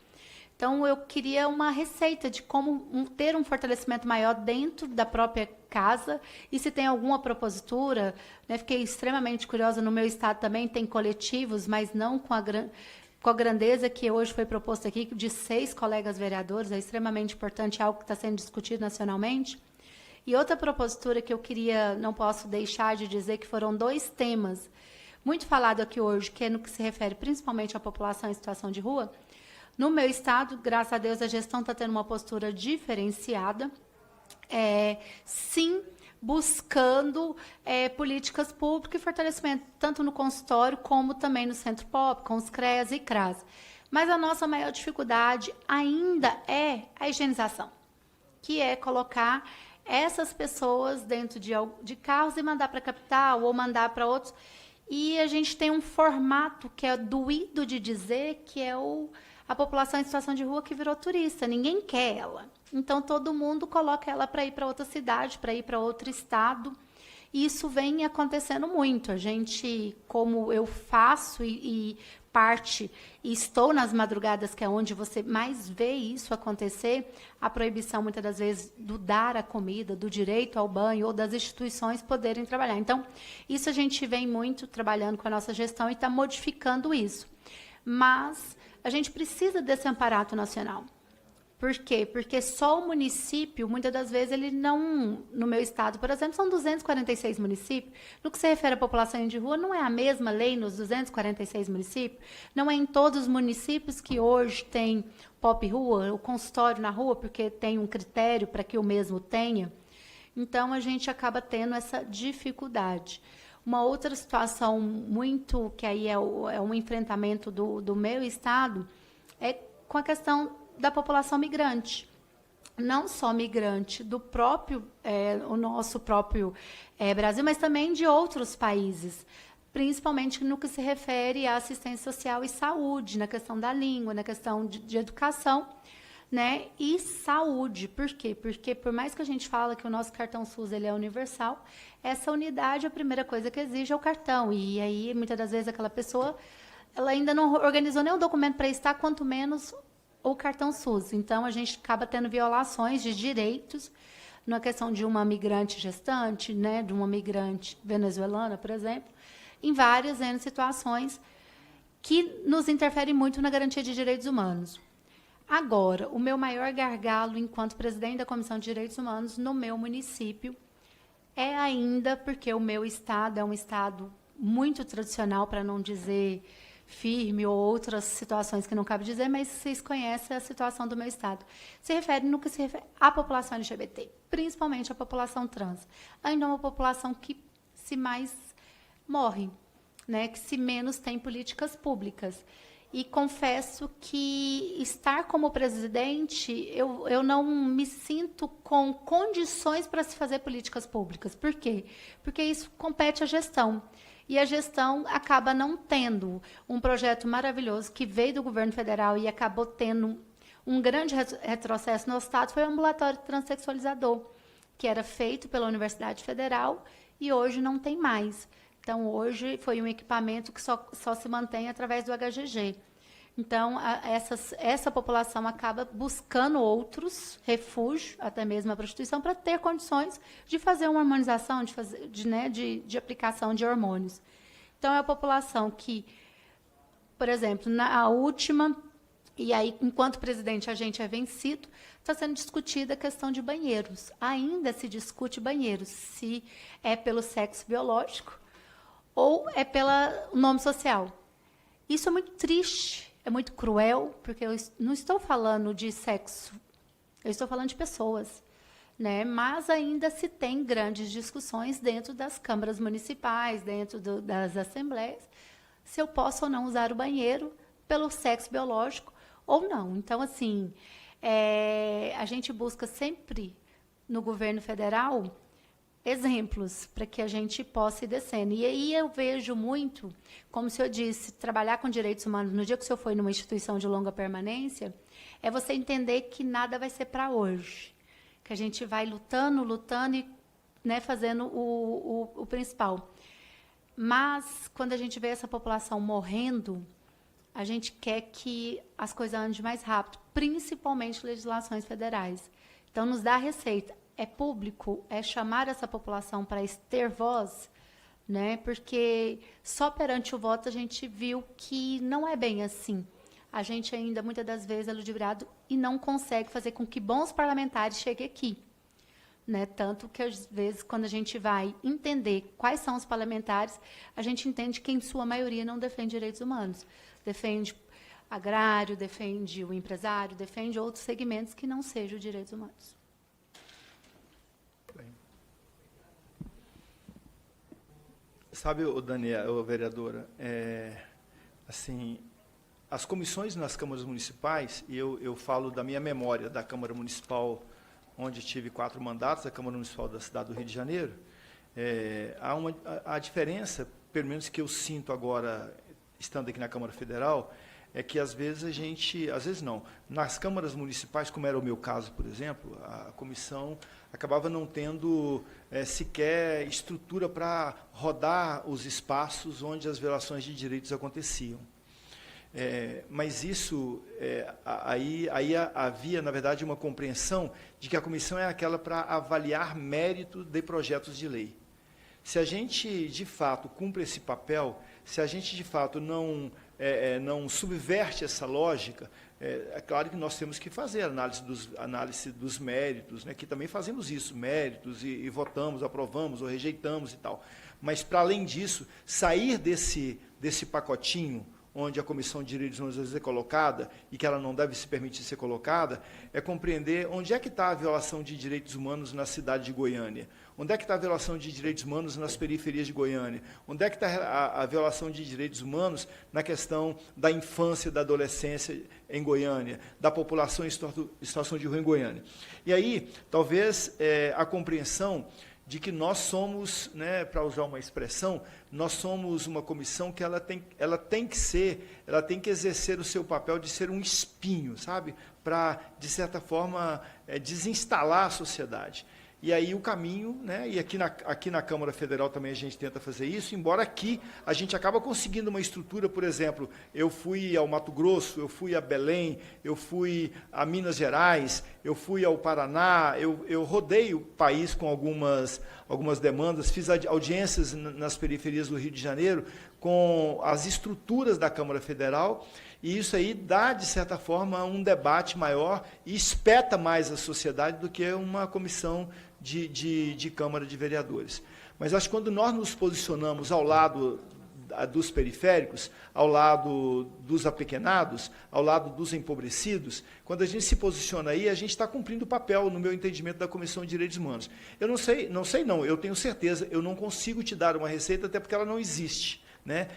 Então, eu queria uma receita de como ter um fortalecimento maior dentro da própria casa, e se tem alguma propositura, né, fiquei extremamente curiosa, no meu estado também tem coletivos, mas não com a grandeza que hoje foi proposto aqui, de 6 colegas vereadores, é extremamente importante, algo que está sendo discutido nacionalmente. E outra propositura que eu queria, não posso deixar de dizer, que foram 2 temas muito falados aqui hoje, que é no que se refere principalmente à população em situação de rua. No meu estado, graças a Deus, a gestão está tendo uma postura diferenciada, sim, buscando políticas públicas e fortalecimento, tanto no consultório como também no centro pop, com os CREAS e CRAS. Mas a nossa maior dificuldade ainda é a higienização, que é colocar essas pessoas dentro de carros e mandar para a capital ou mandar para outros. E a gente tem um formato que é doído de dizer, que é a população em situação de rua que virou turista. Ninguém quer ela. Então, todo mundo coloca ela para ir para outra cidade, para ir para outro estado. E isso vem acontecendo muito. A gente, como eu faço e estou nas madrugadas, que é onde você mais vê isso acontecer, a proibição, muitas das vezes, do dar a comida, do direito ao banho, ou das instituições poderem trabalhar. Então, isso a gente vem muito trabalhando com a nossa gestão e está modificando isso. Mas a gente precisa desse amparato nacional. Por quê? Porque só o município, muitas das vezes, ele não... No meu estado, por exemplo, são 246 municípios. No que se refere à população de rua, não é a mesma lei nos 246 municípios? Não é em todos os municípios que hoje tem POP rua, o consultório na rua, porque tem um critério para que o mesmo tenha? Então, a gente acaba tendo essa dificuldade. Uma outra situação muito, que aí é um enfrentamento do meu estado, é com a questão da população migrante. Não só migrante do próprio, o nosso próprio Brasil, mas também de outros países, principalmente no que se refere à assistência social e saúde, na questão da língua, na questão de educação, né? E saúde. Por quê? Porque por mais que a gente fala que o nosso cartão SUS ele é universal, essa unidade, a primeira coisa que exige é o cartão. E aí, muitas das vezes, aquela pessoa ela ainda não organizou nenhum documento para estar, quanto menos o cartão SUS. Então, a gente acaba tendo violações de direitos na questão de uma migrante gestante, né, de uma migrante venezuelana, por exemplo, em várias situações que nos interferem muito na garantia de direitos humanos. Agora, o meu maior gargalo enquanto presidente da Comissão de Direitos Humanos no meu município é ainda porque o meu estado é um estado muito tradicional, para não dizer firme, ou outras situações que não cabe dizer, mas vocês conhecem a situação do meu estado. No que se refere à população LGBT, principalmente a população trans. Ainda é uma população que se mais morre, né, que se menos tem políticas públicas. E confesso que estar como presidente, eu não me sinto com condições para se fazer políticas públicas. Por quê? Porque isso compete à gestão. E a gestão acaba não tendo um projeto maravilhoso que veio do governo federal e acabou tendo um grande retrocesso no estado, foi o ambulatório transexualizador, que era feito pela Universidade Federal e hoje não tem mais. Então, hoje foi um equipamento que só se mantém através do HGG. Então, essa população acaba buscando outros refúgios, até mesmo a prostituição, para ter condições de fazer uma harmonização, de aplicação de hormônios. Então, é a população que, por exemplo, na última, e aí, enquanto presidente, a gente é vencido, está sendo discutida a questão de banheiros. Ainda se discute banheiros, se é pelo sexo biológico ou é pelo nome social. Isso é muito triste, é muito cruel, porque eu não estou falando de sexo, eu estou falando de pessoas, né? Mas ainda se tem grandes discussões dentro das câmaras municipais, dentro das assembleias, se eu posso ou não usar o banheiro pelo sexo biológico ou não. Então, assim, a gente busca sempre, no governo federal, exemplos para que a gente possa ir descendo. E aí eu vejo muito, como o senhor disse, trabalhar com direitos humanos no dia que o senhor foi numa instituição de longa permanência, é você entender que nada vai ser para hoje, que a gente vai lutando e, né, fazendo o principal. Mas, quando a gente vê essa população morrendo, a gente quer que as coisas andem mais rápido, principalmente legislações federais. Então, nos dá a receita. É público, é chamar essa população para ter voz, né? Porque só perante o voto a gente viu que não é bem assim. A gente ainda, muitas das vezes, é ludibriado e não consegue fazer com que bons parlamentares cheguem aqui. Né? Tanto que, às vezes, quando a gente vai entender quais são os parlamentares, a gente entende que, em sua maioria, não defende direitos humanos. Defende agrário, defende o empresário, defende outros segmentos que não sejam direitos humanos. Sabe, Daniel, vereadora, assim, as comissões nas câmaras municipais, e eu falo da minha memória da Câmara Municipal, onde tive 4 mandatos, da Câmara Municipal da cidade do Rio de Janeiro, a diferença, pelo menos que eu sinto agora, estando aqui na Câmara Federal, é que às vezes às vezes não, nas câmaras municipais, como era o meu caso, por exemplo, a comissão acabava não tendo sequer estrutura para rodar os espaços onde as violações de direitos aconteciam. Mas isso, aí havia, na verdade, uma compreensão de que a comissão é aquela para avaliar mérito de projetos de lei. Se a gente, de fato, cumpre esse papel, se a gente, de fato, não subverte essa lógica, é claro que nós temos que fazer análise dos méritos, né, que também fazemos isso, méritos, e votamos, aprovamos ou rejeitamos e tal. Mas, para além disso, sair desse pacotinho, onde a Comissão de Direitos Humanos às vezes é colocada, e que ela não deve se permitir ser colocada, é compreender onde é que está a violação de direitos humanos na cidade de Goiânia, onde é que está a violação de direitos humanos nas periferias de Goiânia, onde é que está a violação de direitos humanos na questão da infância e da adolescência em Goiânia, da população em situação de rua em Goiânia. E aí, talvez, a compreensão de que nós somos, né, para usar uma expressão, nós somos uma comissão que ela tem que exercer o seu papel de ser um espinho, sabe, para, de certa forma, desinstalar a sociedade. E aí o caminho, né, e aqui na Câmara Federal também a gente tenta fazer isso, embora aqui a gente acaba conseguindo uma estrutura, por exemplo, eu fui ao Mato Grosso, eu fui a Belém, eu fui a Minas Gerais, eu fui ao Paraná, eu rodei o país com algumas demandas, fiz audiências nas periferias do Rio de Janeiro com as estruturas da Câmara Federal, e isso aí dá, de certa forma, um debate maior e espeta mais a sociedade do que uma comissão de Câmara de Vereadores. Mas acho que quando nós nos posicionamos ao lado dos periféricos, ao lado dos apequenados, ao lado dos empobrecidos, quando a gente se posiciona aí, a gente está cumprindo o papel, no meu entendimento, da Comissão de Direitos Humanos. Eu não, eu tenho certeza, eu não consigo te dar uma receita, até porque ela não existe, né?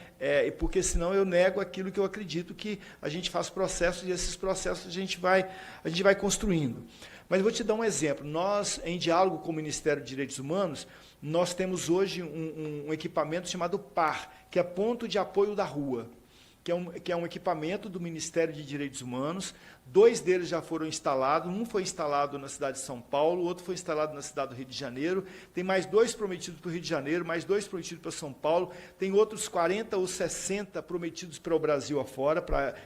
Porque senão eu nego aquilo que eu acredito, que a gente faz processos, e esses processos a gente vai construindo. Mas vou te dar um exemplo. Nós, em diálogo com o Ministério de Direitos Humanos, nós temos hoje um equipamento chamado PAR, que é Ponto de Apoio da Rua, que é um equipamento do Ministério de Direitos Humanos. 2 deles já foram instalados, um foi instalado na cidade de São Paulo, o outro foi instalado na cidade do Rio de Janeiro, tem mais 2 prometidos para o Rio de Janeiro, mais 2 prometidos para São Paulo, tem outros 40 ou 60 prometidos para o Brasil afora,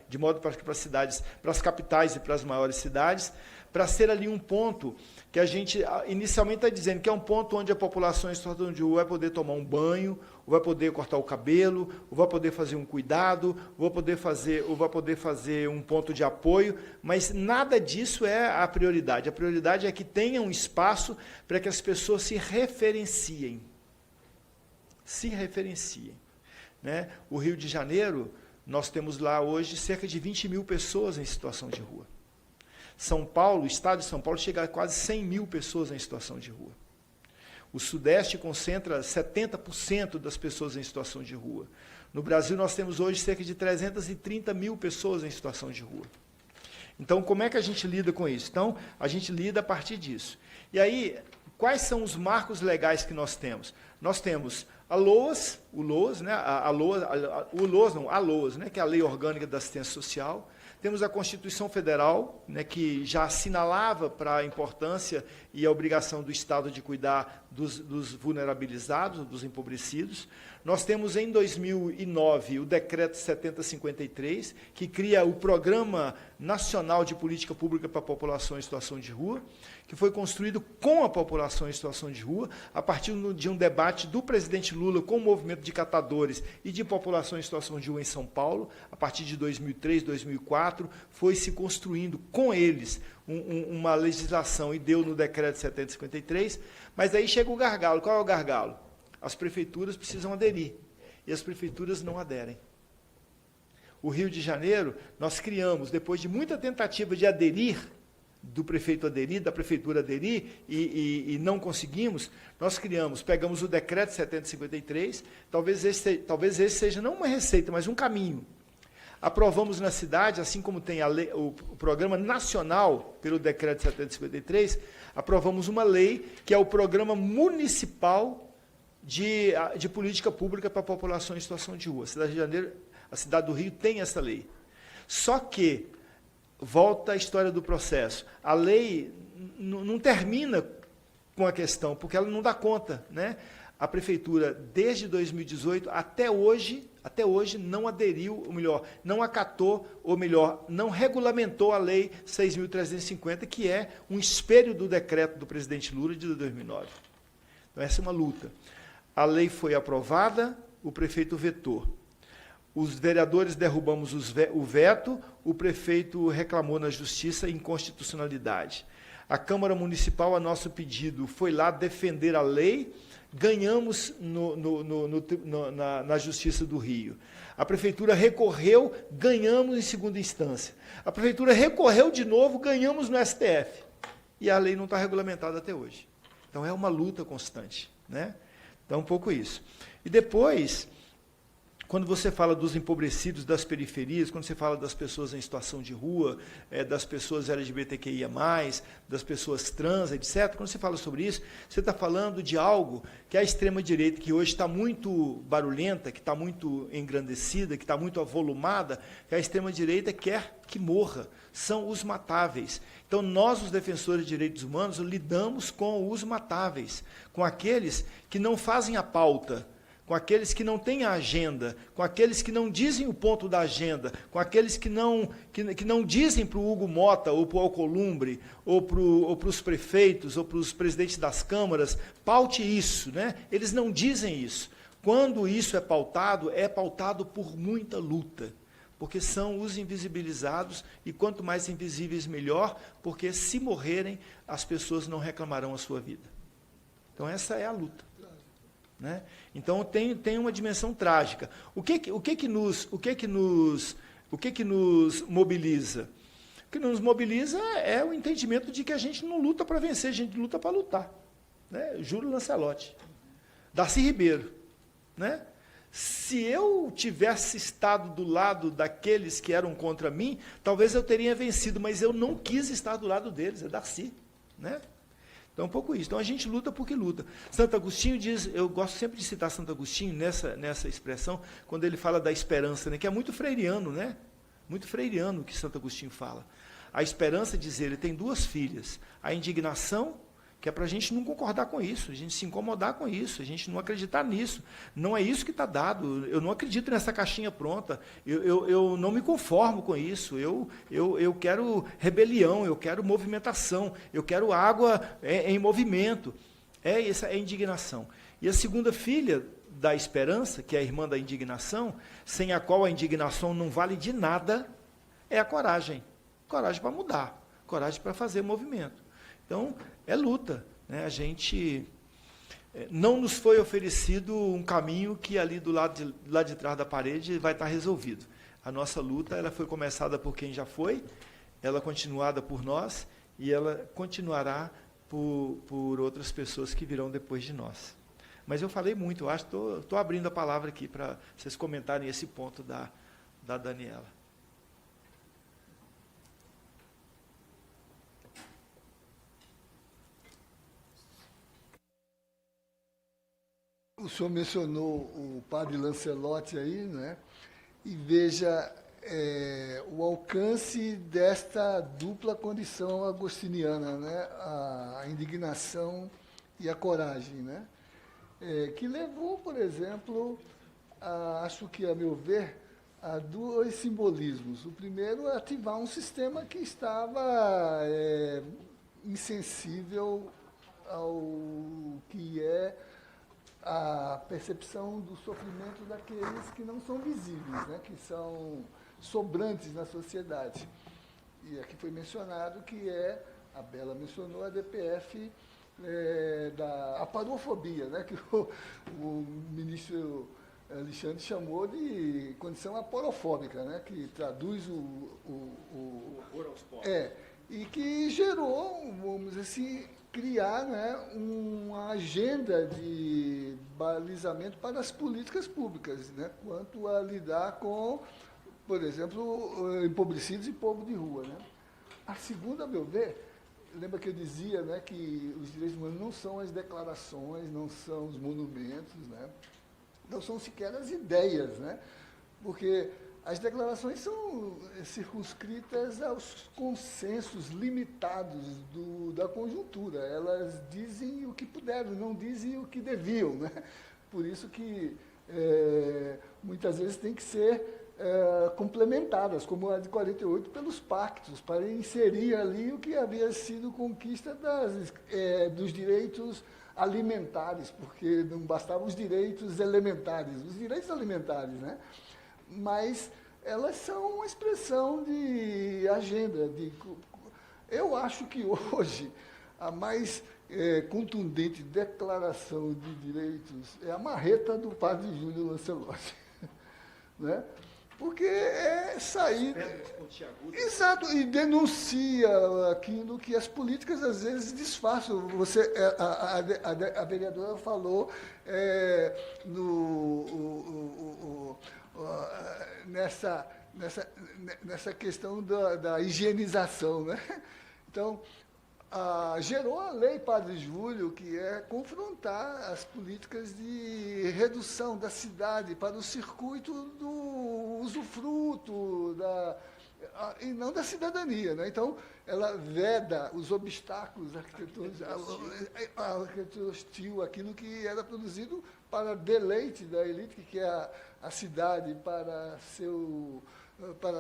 de modo para as cidades, para as capitais e para as maiores cidades, para ser ali um ponto que a gente inicialmente está dizendo que é um ponto onde a população em situação de rua vai poder tomar um banho, ou vai poder cortar o cabelo, ou vai poder fazer um cuidado, ou vai poder fazer um ponto de apoio, mas nada disso é a prioridade. A prioridade é que tenha um espaço para que as pessoas se referenciem. Se referenciem, né? O Rio de Janeiro, nós temos lá hoje cerca de 20 mil pessoas em situação de rua. São Paulo, o estado de São Paulo, chega a quase 100 mil pessoas em situação de rua. O Sudeste concentra 70% das pessoas em situação de rua. No Brasil, nós temos hoje cerca de 330 mil pessoas em situação de rua. Então, como é que a gente lida com isso? Então, a gente lida a partir disso. E aí, quais são os marcos legais que nós temos? Nós temos a LOAS, o LOAS, né, a LOAS, né, que é a Lei Orgânica da Assistência Social. Temos a Constituição Federal, né, que já assinalava para a importância e a obrigação do Estado de cuidar dos vulnerabilizados, dos empobrecidos. Nós temos, em 2009, o Decreto 7053, que cria o Programa Nacional de Política Pública para a População em Situação de Rua, que foi construído com a população em situação de rua, a partir de um debate do presidente Lula com o movimento de catadores e de população em situação de rua em São Paulo. A partir de 2003, 2004, foi se construindo com eles uma legislação e deu no Decreto 7053, mas aí chega o gargalo. Qual é o gargalo? As prefeituras precisam aderir, e as prefeituras não aderem. O Rio de Janeiro, nós criamos, depois de muita tentativa de aderir, do prefeito aderir, da prefeitura aderir, e não conseguimos, nós pegamos o Decreto 7053, talvez esse seja não uma receita, mas um caminho. Aprovamos na cidade, assim como tem o Programa Nacional, pelo Decreto 7053, aprovamos uma lei, que é o Programa Municipal de Política Pública para a População em Situação de Rua. A cidade de Janeiro, a cidade do Rio tem essa lei. Só que, volta a história do processo, a lei não termina com a questão, porque ela não dá conta, né? A prefeitura, desde 2018 até hoje não aderiu, ou melhor, não acatou, ou melhor, não regulamentou a Lei 6.350, que é um espelho do decreto do presidente Lula de 2009. Então, essa é uma luta. A lei foi aprovada, o prefeito vetou. Os vereadores derrubamos o veto, o prefeito reclamou na justiça inconstitucionalidade. A Câmara Municipal, a nosso pedido, foi lá defender a lei, ganhamos na Justiça do Rio. A Prefeitura recorreu, ganhamos em segunda instância. A Prefeitura recorreu de novo, ganhamos no STF. E a lei não está regulamentada até hoje. Então, é uma luta constante, né? Então, um pouco isso. E depois, quando você fala dos empobrecidos, das periferias, quando você fala das pessoas em situação de rua, das pessoas LGBTQIA+, das pessoas trans, etc., quando você fala sobre isso, você está falando de algo que a extrema-direita, que hoje está muito barulhenta, que está muito engrandecida, que está muito avolumada, que a extrema-direita quer que morra, são os matáveis. Então, nós, os defensores de direitos humanos, lidamos com os matáveis, com aqueles que não fazem a pauta, com aqueles que não têm a agenda, com aqueles que não dizem o ponto da agenda, com aqueles que não dizem para o Hugo Mota, ou para o Alcolumbre, ou para os prefeitos, ou para os presidentes das câmaras, paute isso, né? Eles não dizem isso. Quando isso é pautado por muita luta, porque são os invisibilizados, e quanto mais invisíveis, melhor, porque se morrerem, as pessoas não reclamarão a sua vida. Então, essa é a luta, né? Então, tem uma dimensão trágica. O que nos mobiliza? O que nos mobiliza é o entendimento de que a gente não luta para vencer, a gente luta para lutar, né? Júlio Lancelotti, Darcy Ribeiro, né? Se eu tivesse estado do lado daqueles que eram contra mim, talvez eu teria vencido, mas eu não quis estar do lado deles, é Darcy, né? Então, um pouco isso. Então, a gente luta porque luta. Santo Agostinho diz, eu gosto sempre de citar Santo Agostinho nessa expressão, quando ele fala da esperança, né, que é muito freiriano, né? Muito freiriano o que Santo Agostinho fala. A esperança, diz ele, tem duas filhas. A indignação, que é para a gente não concordar com isso, a gente se incomodar com isso, a gente não acreditar nisso. Não é isso que está dado, eu não acredito nessa caixinha pronta, eu não me conformo com isso, eu quero rebelião, eu quero movimentação, eu quero água em movimento. Essa é a indignação. E a segunda filha da esperança, que é a irmã da indignação, sem a qual a indignação não vale de nada, é a coragem. Coragem para mudar, coragem para fazer movimento. Então, é luta, né? A gente não nos foi oferecido um caminho que ali do lado de trás da parede vai estar resolvido. A nossa luta, ela foi começada por quem já foi, ela continuada por nós e ela continuará por outras pessoas que virão depois de nós. Mas eu falei muito, eu acho que estou abrindo a palavra aqui para vocês comentarem esse ponto da Daniela. o senhor mencionou o padre Lancelotti aí, né? E veja o alcance desta dupla condição agostiniana, né? A indignação e a coragem, né? Que levou, por exemplo, acho que, a meu ver, a dois simbolismos. O primeiro é ativar um sistema que estava insensível ao que é a percepção do sofrimento daqueles que não são visíveis, né? Que são sobrantes na sociedade. E aqui foi mencionado que a Bela mencionou a DPF da aparofobia, né? Que o ministro Alexandre chamou de condição aporofóbica, né? Que traduz e que gerou, vamos dizer assim, criar, né, uma agenda de balizamento para as políticas públicas, né, quanto a lidar com, por exemplo, empobrecidos e povo de rua. Né. A segunda, a meu ver, lembra que eu dizia, né, que os direitos humanos não são as declarações, não são os monumentos, né, não são sequer as ideias, né, porque as declarações são circunscritas aos consensos limitados da conjuntura. Elas dizem o que puderam, não dizem o que deviam, né? Por isso que muitas vezes tem que ser complementadas, como a de 48, pelos pactos, para inserir ali o que havia sido conquista dos direitos alimentares, porque não bastavam os direitos elementares, os direitos alimentares, né? Mas elas são uma expressão de agenda. Eu acho que hoje a mais contundente declaração de direitos é a marreta do padre Júlio Lancelotti. Né? Porque é sair... Exato, e denuncia aquilo que as políticas às vezes disfarçam. A vereadora falou nessa questão da higienização. Né? Então, gerou a lei Padre Júlio, que é confrontar as políticas de redução da cidade para o circuito do usufruto, e não da cidadania. Né? Então, ela veda os obstáculos arquitetônicos, a arquitetura hostil, aquilo que era produzido para deleite da elite, que quer a cidade para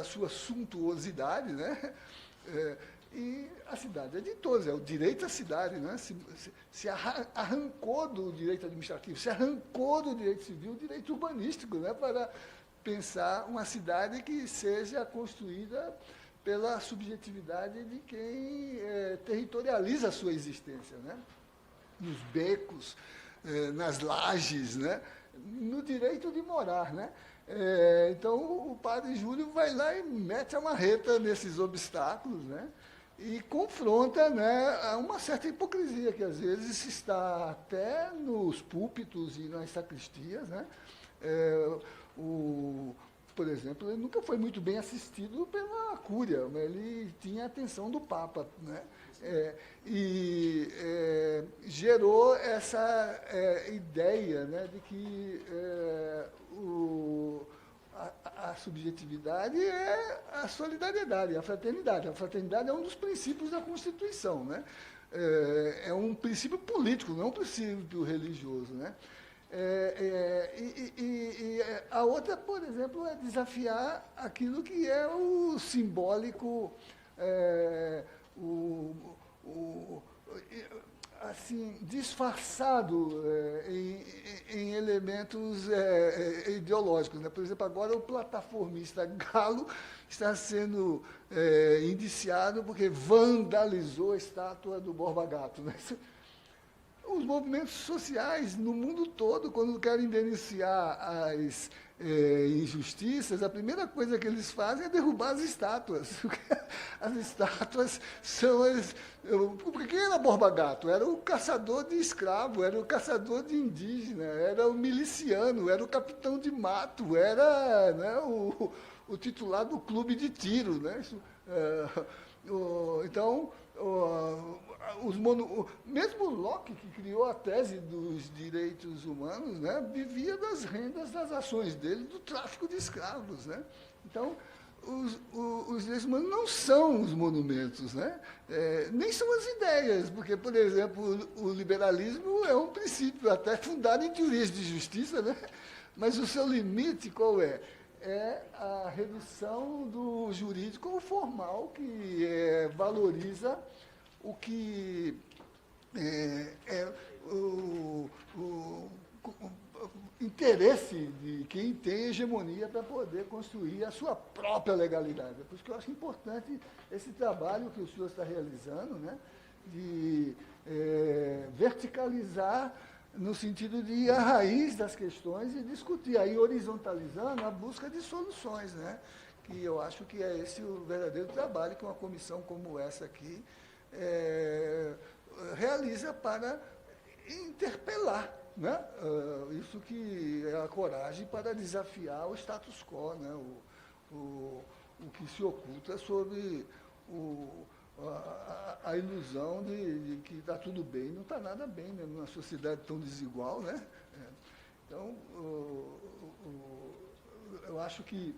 a sua suntuosidade, né? E a cidade é de todos, é o direito à cidade, né? Se arrancou do direito administrativo, se arrancou do direito civil, do direito urbanístico, né? Para pensar uma cidade que seja construída pela subjetividade de quem territorializa a sua existência, né? Nos becos, nas lajes, né? No direito de morar, né? Então, o padre Júlio vai lá e mete a marreta nesses obstáculos, né? E confronta, né, uma certa hipocrisia que, às vezes, está até nos púlpitos e nas sacristias. Né? Por exemplo, ele nunca foi muito bem assistido pela Cúria, mas ele tinha a atenção do Papa. Né? Gerou essa ideia, né, de que a subjetividade é a solidariedade, a fraternidade. A fraternidade é um dos princípios da Constituição. Né? É um princípio político, não um princípio religioso. Né? A outra, por exemplo, é desafiar aquilo que é o simbólico, assim, disfarçado em elementos ideológicos. Né? Por exemplo, agora o plataformista Galo está sendo indiciado porque vandalizou a estátua do Borba Gato. Né? Os movimentos sociais no mundo todo, quando querem denunciar as injustiças, a primeira coisa que eles fazem é derrubar as estátuas. As estátuas são porque quem era Borba Gato? Era o caçador de escravo, era o caçador de indígena, era o miliciano, era o capitão de mato, era, né, o titular do clube de tiro. Né? Então, mesmo Locke, que criou a tese dos direitos humanos, né, vivia das rendas das ações dele, do tráfico de escravos. Né? Então, os direitos humanos não são os monumentos, né? Nem são as ideias, porque, por exemplo, o liberalismo é um princípio até fundado em teorias de justiça, né? Mas o seu limite qual é? É a redução do jurídico ao formal, que valoriza o que o interesse de quem tem hegemonia para poder construir a sua própria legalidade. É por isso que eu acho importante esse trabalho que o senhor está realizando, né, de verticalizar no sentido de ir à raiz das questões e discutir, aí horizontalizando a busca de soluções, né, que eu acho que é esse o verdadeiro trabalho que uma comissão como essa aqui realiza para interpelar, né? Isso que é a coragem para desafiar o status quo, né? O que se oculta sobre a ilusão de que está tudo bem. Não está nada bem, né? Numa sociedade tão desigual. Né? Então, eu acho que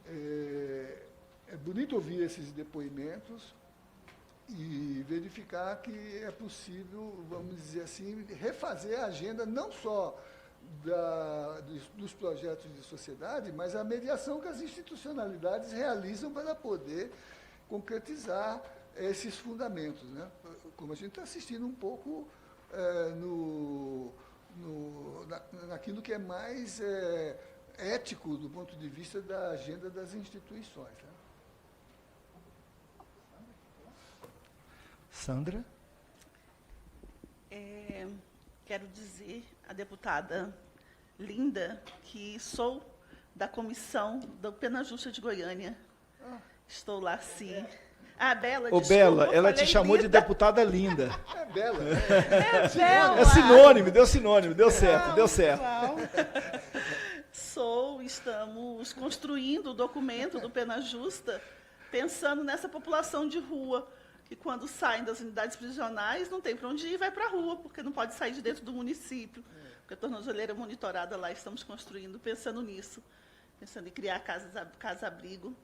é bonito ouvir esses depoimentos e verificar que é possível, vamos dizer assim, refazer a agenda não só dos projetos de sociedade, mas a mediação que as institucionalidades realizam para poder concretizar esses fundamentos. Né? Como a gente está assistindo um pouco naquilo que é mais ético do ponto de vista da agenda das instituições. Né? Sandra? Quero dizer à deputada Linda que sou da comissão do Pena Justa de Goiânia. Estou lá, sim. Bela, desculpa, Bela, ela te chamou Linda. De deputada Linda. É Bela. Bela. É sinônimo, deu certo, deu certo. Estamos construindo o documento do Pena Justa, pensando nessa população de rua, que quando saem das unidades prisionais não tem para onde ir, vai para a rua, porque não pode sair de dentro do município, porque a tornozeleira monitorada lá, estamos construindo, pensando nisso, pensando em criar casa-abrigo,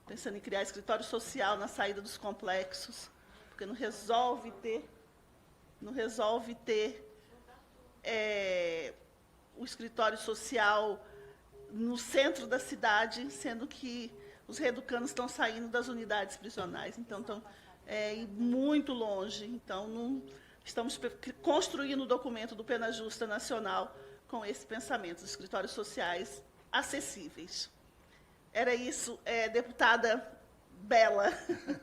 pensando em criar escritório social na saída dos complexos, porque não resolve ter o escritório social no centro da cidade, sendo que os reeducandos estão saindo das unidades prisionais, então estão muito longe. Então, estamos construindo o documento do Pena Justa Nacional com esse pensamento, dos escritórios sociais acessíveis. Era isso, deputada Bela. Muito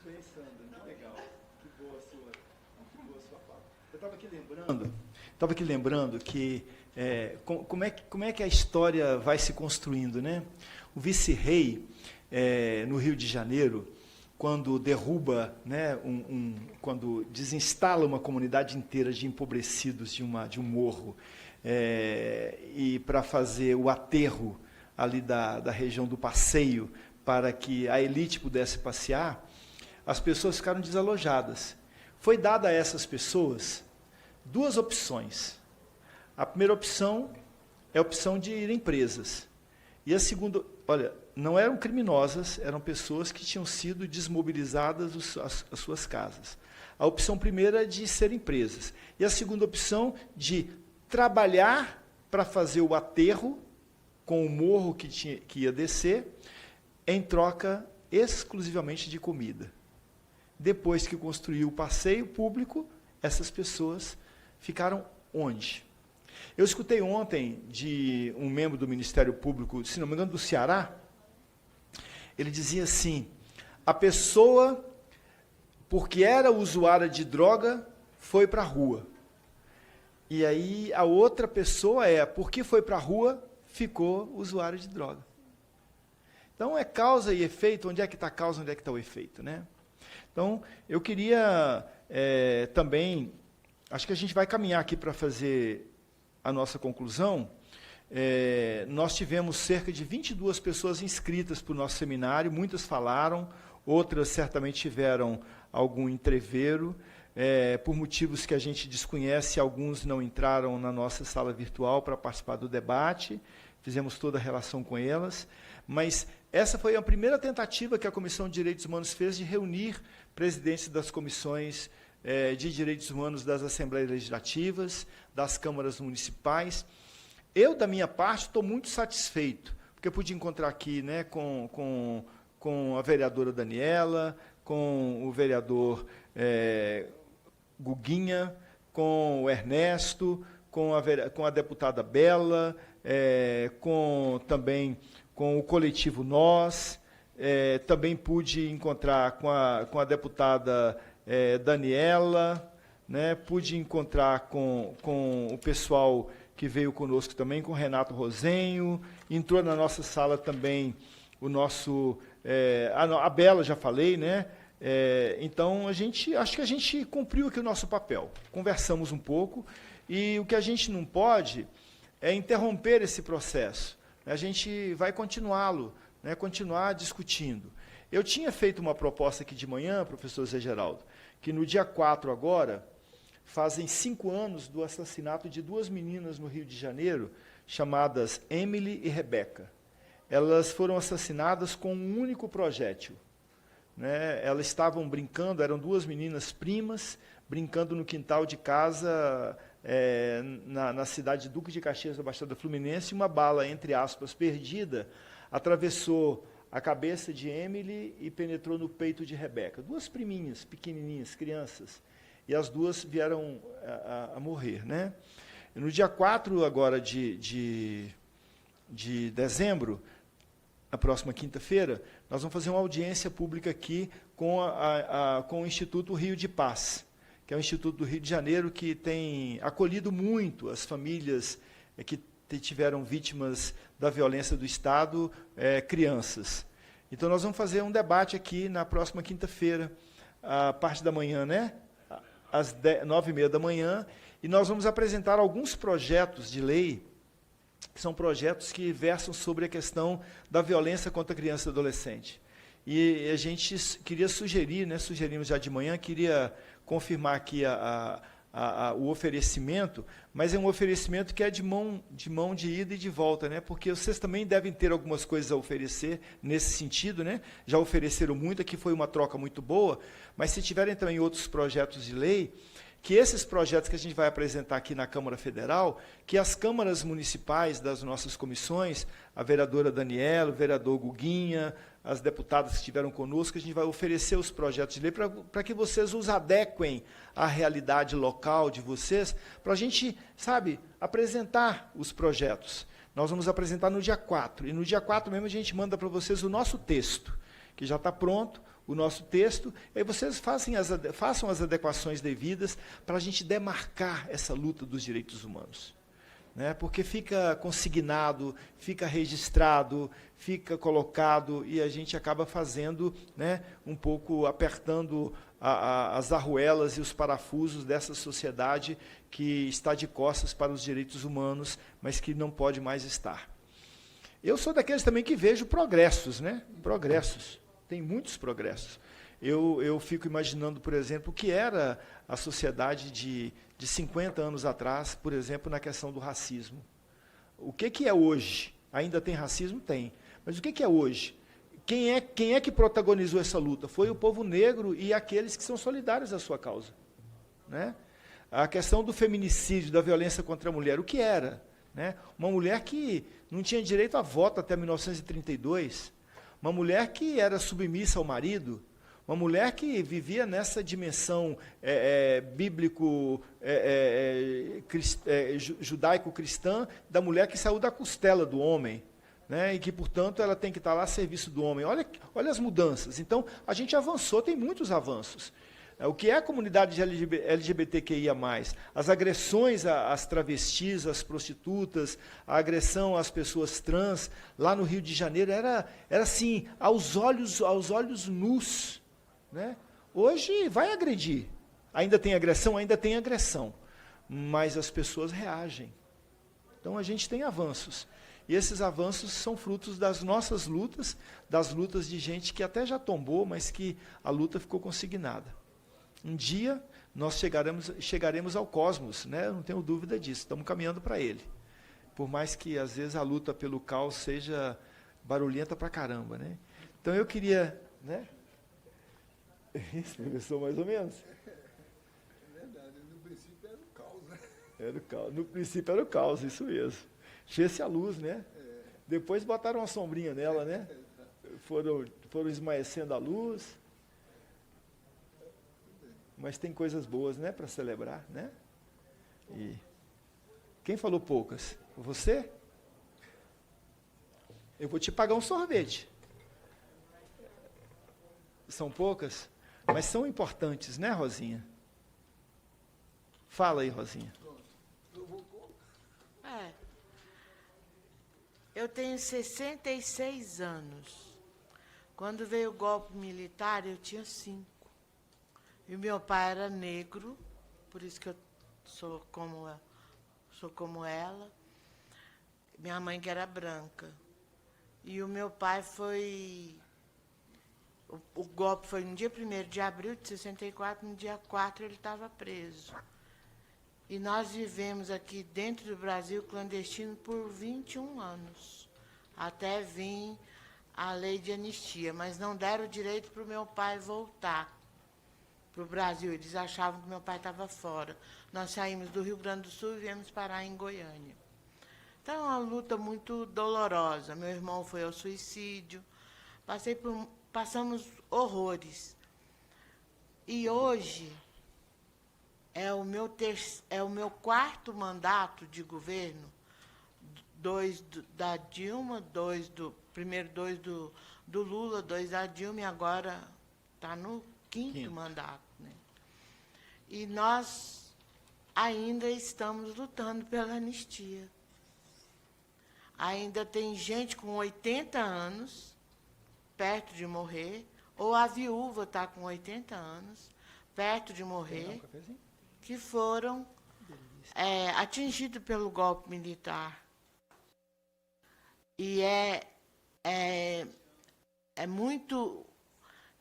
bem, Sandra, que legal. Que boa a sua fala. Eu estava aqui lembrando que como é que a história vai se construindo, né? O vice-rei, no Rio de Janeiro, quando derruba, né, quando desinstala uma comunidade inteira de empobrecidos de um morro, e para fazer o aterro ali da região do Passeio, para que a elite pudesse passear, as pessoas ficaram desalojadas. Foi dada a essas pessoas duas opções. A primeira opção é a opção de ir em presas. E a segunda, olha, não eram criminosas, eram pessoas que tinham sido desmobilizadas as suas casas. A opção primeira é de serem presas. E a segunda opção de trabalhar para fazer o aterro com o morro que ia descer, em troca exclusivamente de comida. Depois que construiu o passeio público, essas pessoas ficaram onde? Eu escutei ontem de um membro do Ministério Público, se não me engano, do Ceará. Ele dizia assim: a pessoa, porque era usuária de droga, foi para a rua. E aí a outra pessoa porque foi para a rua, ficou usuário de droga. Então é causa e efeito, onde é que está a causa, onde é que está o efeito, né? Então, eu queria também, acho que a gente vai caminhar aqui para fazer a nossa conclusão, Nós tivemos cerca de 22 pessoas inscritas para o nosso seminário, muitas falaram, outras certamente tiveram algum entrevero, por motivos que a gente desconhece, alguns não entraram na nossa sala virtual para participar do debate, fizemos toda a relação com elas, mas essa foi a primeira tentativa que a Comissão de Direitos Humanos fez de reunir presidentes das comissões de direitos humanos das Assembleias Legislativas, das câmaras municipais. Eu, da minha parte, estou muito satisfeito, porque eu pude encontrar aqui, né, com a vereadora Daniela, com o vereador Guguinha, com o Ernesto, com a deputada Bela, também com o coletivo Nós, também pude encontrar com a deputada Daniela, né, pude encontrar com o pessoal que veio conosco também, com o Renato Rosenho, entrou na nossa sala também o nosso... a Bela, já falei, né? Então, acho que a gente cumpriu aqui o nosso papel. Conversamos um pouco, e o que a gente não pode é interromper esse processo. A gente vai continuá-lo, né, continuar discutindo. Eu tinha feito uma proposta aqui de manhã, professor Zé Geraldo, que no dia 4 agora, fazem 5 anos do assassinato de 2 meninas no Rio de Janeiro, chamadas Emily e Rebeca. Elas foram assassinadas com um único projétil, né? Elas estavam brincando, eram 2 meninas primas, brincando no quintal de casa, na cidade de Duque de Caxias, da Baixada Fluminense, e uma bala, entre aspas, perdida, atravessou a cabeça de Emily e penetrou no peito de Rebeca. 2 priminhas, pequenininhas, crianças, e as 2 vieram a morrer, né? No dia 4 agora de dezembro, na próxima quinta-feira, nós vamos fazer uma audiência pública aqui com o Instituto Rio de Paz, que é o Instituto do Rio de Janeiro, que tem acolhido muito as famílias que tiveram vítimas da violência do Estado, crianças. Então, nós vamos fazer um debate aqui na próxima quinta-feira, a parte da manhã, né? Às 9h30 da manhã, e nós vamos apresentar alguns projetos de lei, que são projetos que versam sobre a questão da violência contra a criança e adolescente. E a gente queria sugerir, né, sugerimos já de manhã, queria confirmar aqui o oferecimento, mas é um oferecimento que é de mão de ida e de volta, né? Porque vocês também devem ter algumas coisas a oferecer nesse sentido, né? Já ofereceram muito, aqui foi uma troca muito boa, mas se tiverem também outros projetos de lei, que esses projetos que a gente vai apresentar aqui na Câmara Federal, que as câmaras municipais das nossas comissões, a vereadora Daniela, o vereador Guguinha, as deputadas que estiveram conosco, a gente vai oferecer os projetos de lei para que vocês os adequem à realidade local de vocês, para a gente, sabe, apresentar os projetos. Nós vamos apresentar no dia 4, e no dia 4 mesmo a gente manda para vocês o nosso texto, que já está pronto, o nosso texto, e aí vocês façam as adequações devidas para a gente demarcar essa luta dos direitos humanos. Né? Porque fica consignado, fica registrado, fica colocado, e a gente acaba fazendo, né, um pouco, apertando as arruelas e os parafusos dessa sociedade que está de costas para os direitos humanos, mas que não pode mais estar. Eu sou daqueles também que vejo progressos, né? Progressos. Tem muitos progressos. Eu fico imaginando, por exemplo, o que era a sociedade de 50 anos atrás, por exemplo, na questão do racismo. O que é hoje? Ainda tem racismo? Tem. Mas o que é hoje? Quem é que protagonizou essa luta? Foi o povo negro e aqueles que são solidários à sua causa. Né? A questão do feminicídio, da violência contra a mulher, o que era? Né? Uma mulher que não tinha direito a voto até 1932, uma mulher que era submissa ao marido, uma mulher que vivia nessa dimensão judaico-cristã da mulher que saiu da costela do homem, né, e que, portanto, ela tem que estar lá a serviço do homem. Olha as mudanças. Então, a gente avançou, tem muitos avanços. O que é a comunidade LGBTQIA+, as agressões às travestis, às prostitutas, a agressão às pessoas trans, lá no Rio de Janeiro, era assim, aos olhos nus. Né? Hoje vai agredir. Ainda tem agressão, mas as pessoas reagem. Então, a gente tem avanços. E esses avanços são frutos das nossas lutas, das lutas de gente que até já tombou, mas que a luta ficou consignada. Um dia, nós chegaremos ao cosmos, né? Eu não tenho dúvida disso, estamos caminhando para ele. Por mais que, às vezes, a luta pelo caos seja barulhenta pra caramba, né? Então, eu queria... né? Isso, professor, mais ou menos. É verdade, no princípio era o caos, né? Era o caos. No princípio era o caos, isso mesmo. Fez-se a luz, né? Depois botaram uma sombrinha nela, né? Foram esmaecendo a luz. Mas tem coisas boas, né? Para celebrar, né? E quem falou poucas? Você? Eu vou te pagar um sorvete. São poucas, mas são importantes, né, Rosinha? Fala aí, Rosinha. Eu tenho 66 anos. Quando veio o golpe militar, eu tinha 5. E meu pai era negro, por isso que eu sou como ela. Minha mãe que era branca. E o meu pai foi... O golpe foi no dia 1º de abril de 64, no dia 4 ele estava preso. E nós vivemos aqui dentro do Brasil clandestino por 21 anos, até vir a lei de anistia, mas não deram o direito para o meu pai voltar para o Brasil. Eles achavam que meu pai estava fora. Nós saímos do Rio Grande do Sul e viemos parar em Goiânia. Então, é uma luta muito dolorosa. Meu irmão foi ao suicídio, passamos horrores. E hoje... É o meu 4º mandato de governo, 2 da Dilma, primeiro 2 do Lula, 2 da Dilma, e agora está no 5º mandato. Né? E nós ainda estamos lutando pela anistia. Ainda tem gente com 80 anos, perto de morrer, ou a viúva está com 80 anos, perto de morrer, que foram atingidos pelo golpe militar. E é muito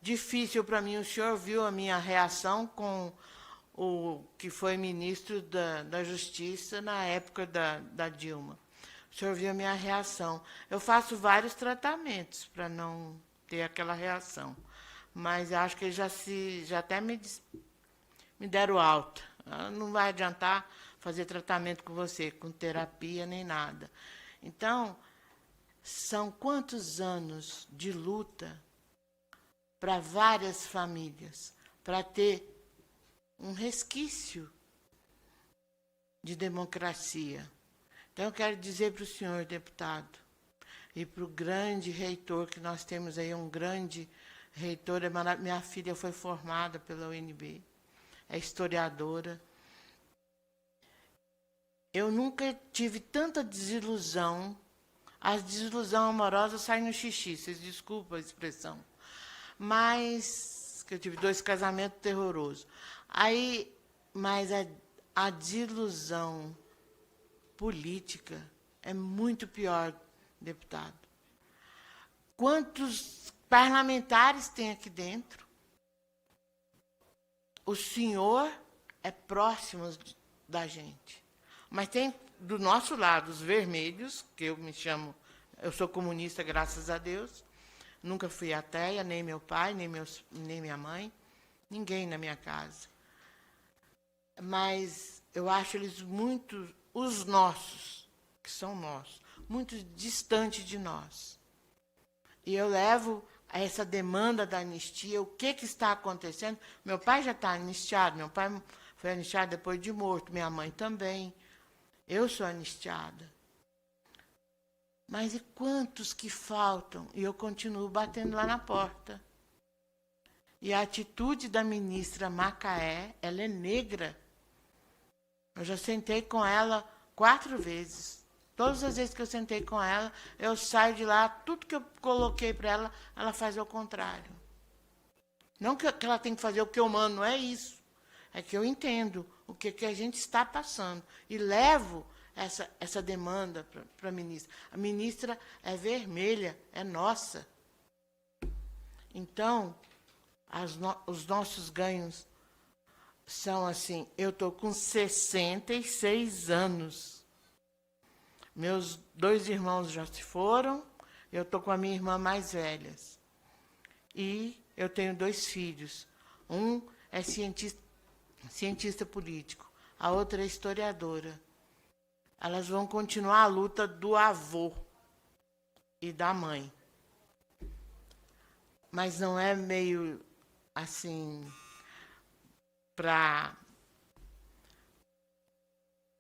difícil para mim. O senhor viu a minha reação com o que foi ministro da Justiça na época da Dilma. O senhor viu a minha reação. Eu faço vários tratamentos para não ter aquela reação. Mas acho que eles já até me deram alta. Não vai adiantar fazer tratamento com você, com terapia, nem nada. Então, são quantos anos de luta para várias famílias, para ter um resquício de democracia. Então, eu quero dizer para o senhor deputado e para o grande reitor, que nós temos aí um grande reitor, minha filha foi formada pela UNB, é historiadora. Eu nunca tive tanta desilusão. As desilusão amorosa saem no xixi, vocês desculpam a expressão. Mas, que eu tive 2 casamentos terrorosos. Mas a desilusão política é muito pior, deputado. Quantos parlamentares tem aqui dentro? O senhor é próximo da gente. Mas tem do nosso lado os vermelhos, que eu sou comunista, graças a Deus. Nunca fui ateia, nem meu pai, nem minha mãe, ninguém na minha casa. Mas eu acho eles muito, os nossos, que são nossos, muito distantes de nós. E eu levo a essa demanda da anistia, o que está acontecendo. Meu pai já está anistiado, meu pai foi anistiado depois de morto, minha mãe também. Eu sou anistiada. Mas e quantos que faltam? E eu continuo batendo lá na porta. E a atitude da ministra Macaé, ela é negra. Eu já sentei com ela 4 vezes. Todas as vezes que eu sentei com ela, eu saio de lá, tudo que eu coloquei para ela, ela faz ao contrário. Não que ela tem que fazer o que eu mando, não é isso. É que eu entendo o que a gente está passando. E levo essa demanda para a ministra. A ministra é vermelha, é nossa. Então, os nossos ganhos são assim, eu estou com 66 anos. Meus 2 irmãos já se foram, eu estou com a minha irmã mais velha. E eu tenho 2 filhos. Um é cientista político, a outra é historiadora. Elas vão continuar a luta do avô e da mãe. Mas não é meio assim para...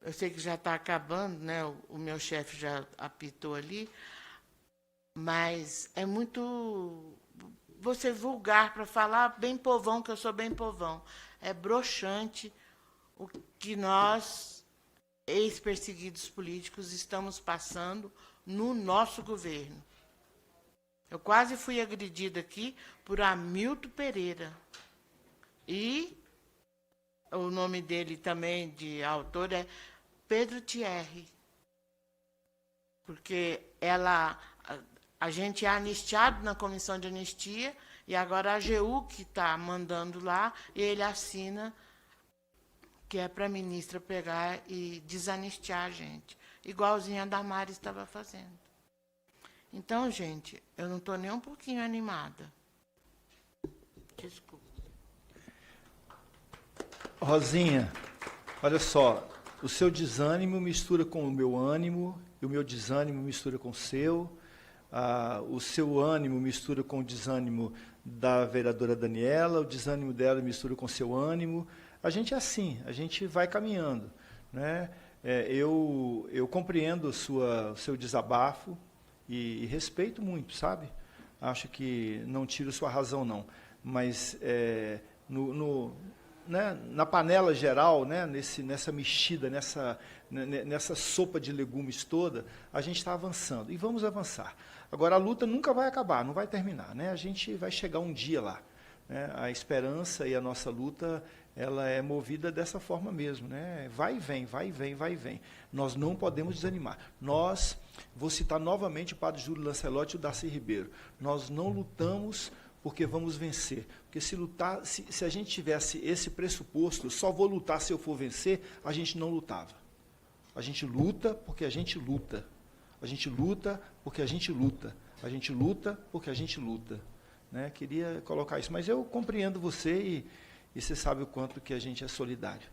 Eu sei que já está acabando, né? O meu chefe já apitou ali, mas é muito... Você vulgar para falar bem povão, que eu sou bem povão. É broxante o que nós, ex-perseguidos políticos, estamos passando no nosso governo. Eu quase fui agredida aqui por Hamilton Pereira. E o nome dele também, de autor, é Pedro Thierry. Porque a gente é anistiado na comissão de anistia, e agora a AGU que está mandando lá, e ele assina que é para a ministra pegar e desanistiar a gente, igualzinho a Damares estava fazendo. Então, gente, eu não estou nem um pouquinho animada. Desculpa. Rosinha, olha só, o seu desânimo mistura com o meu ânimo, e o meu desânimo mistura com o seu ânimo mistura com o desânimo da vereadora Daniela, o desânimo dela mistura com o seu ânimo. A gente é assim, a gente vai caminhando, né? Eu compreendo o seu desabafo e respeito muito, sabe? Acho que não tiro sua razão, não. Mas né, na panela geral, né, nessa mexida, nessa sopa de legumes toda, a gente está avançando. E vamos avançar. Agora, a luta nunca vai acabar, não vai terminar, né? A gente vai chegar um dia lá, né? A esperança e a nossa luta, ela é movida dessa forma mesmo, né? Vai e vem, vai e vem, vai e vem. Nós não podemos desanimar. Vou citar novamente o padre Júlio Lancelotti e o Darcy Ribeiro, nós não lutamos porque vamos vencer. Porque se a gente tivesse esse pressuposto, só vou lutar se eu for vencer, a gente não lutava. A gente luta porque a gente luta. A gente luta porque a gente luta. A gente luta porque a gente luta. Né? Queria colocar isso, mas eu compreendo você e você sabe o quanto que a gente é solidário.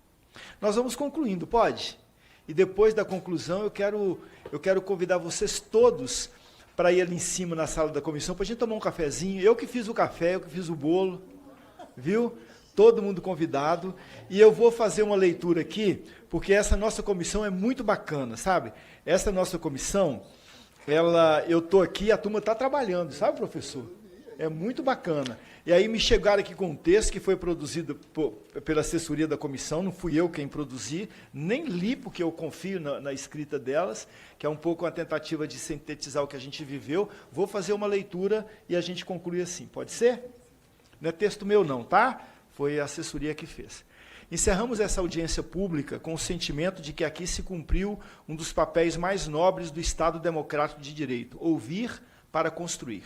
Nós vamos concluindo, pode? E depois da conclusão, eu quero convidar vocês todos para ir ali em cima na sala da comissão, para a gente tomar um cafezinho. Eu que fiz o café, eu que fiz o bolo, viu? Todo mundo convidado. E eu vou fazer uma leitura aqui, porque essa nossa comissão é muito bacana, sabe? Essa nossa comissão, eu estou aqui, a turma está trabalhando, sabe, professor? É muito bacana. E aí me chegaram aqui com um texto que foi produzido pela assessoria da comissão, não fui eu quem produzi, nem li, porque eu confio na escrita delas, que é um pouco uma tentativa de sintetizar o que a gente viveu. Vou fazer uma leitura e a gente conclui assim, pode ser? Não é texto meu não, tá? Foi a assessoria que fez. Encerramos essa audiência pública com o sentimento de que aqui se cumpriu um dos papéis mais nobres do Estado Democrático de Direito, ouvir para construir.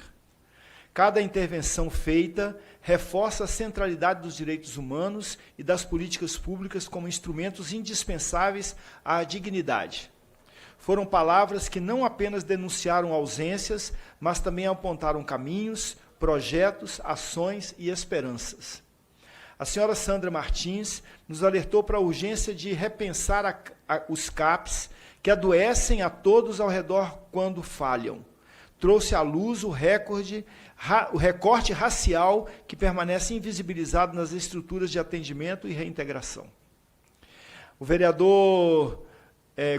Cada intervenção feita reforça a centralidade dos direitos humanos e das políticas públicas como instrumentos indispensáveis à dignidade. Foram palavras que não apenas denunciaram ausências, mas também apontaram caminhos, projetos, ações e esperanças. A senhora Sandra Martins nos alertou para a urgência de repensar os CAPs que adoecem a todos ao redor quando falham. Trouxe à luz o recorte racial que permanece invisibilizado nas estruturas de atendimento e reintegração. O vereador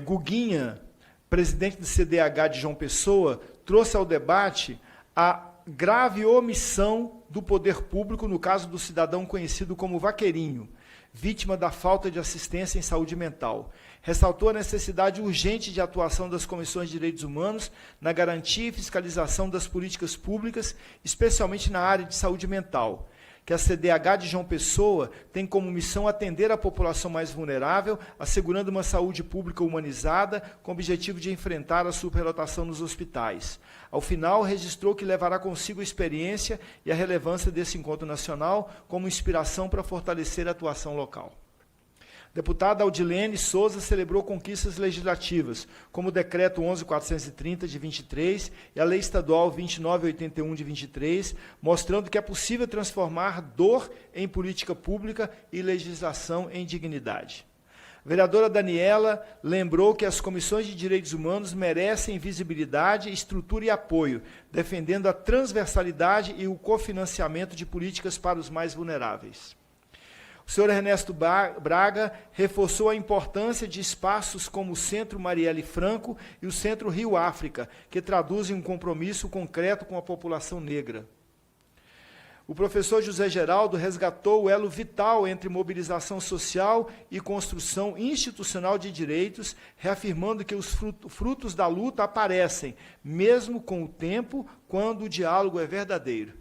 Guguinha, presidente do CDH de João Pessoa, trouxe ao debate a grave omissão do poder público no caso do cidadão conhecido como Vaqueirinho, vítima da falta de assistência em saúde mental. Ressaltou a necessidade urgente de atuação das comissões de direitos humanos na garantia e fiscalização das políticas públicas, especialmente na área de saúde mental. que a CDH de João Pessoa tem como missão atender a população mais vulnerável, assegurando uma saúde pública humanizada, com o objetivo de enfrentar a superlotação nos hospitais. Ao final, registrou que levará consigo a experiência e a relevância desse encontro nacional como inspiração para fortalecer a atuação local. Deputada Audilene Souza celebrou conquistas legislativas, como o Decreto 11.430, de 23, e a Lei Estadual 29.81, de 23, mostrando que é possível transformar dor em política pública e legislação em dignidade. A vereadora Daniela lembrou que as comissões de direitos humanos merecem visibilidade, estrutura e apoio, defendendo a transversalidade e o cofinanciamento de políticas para os mais vulneráveis. O senhor Ernesto Braga reforçou a importância de espaços como o Centro Marielle Franco e o Centro Rio África, que traduzem um compromisso concreto com a população negra. O professor José Geraldo resgatou o elo vital entre mobilização social e construção institucional de direitos, reafirmando que os frutos da luta aparecem, mesmo com o tempo, quando o diálogo é verdadeiro.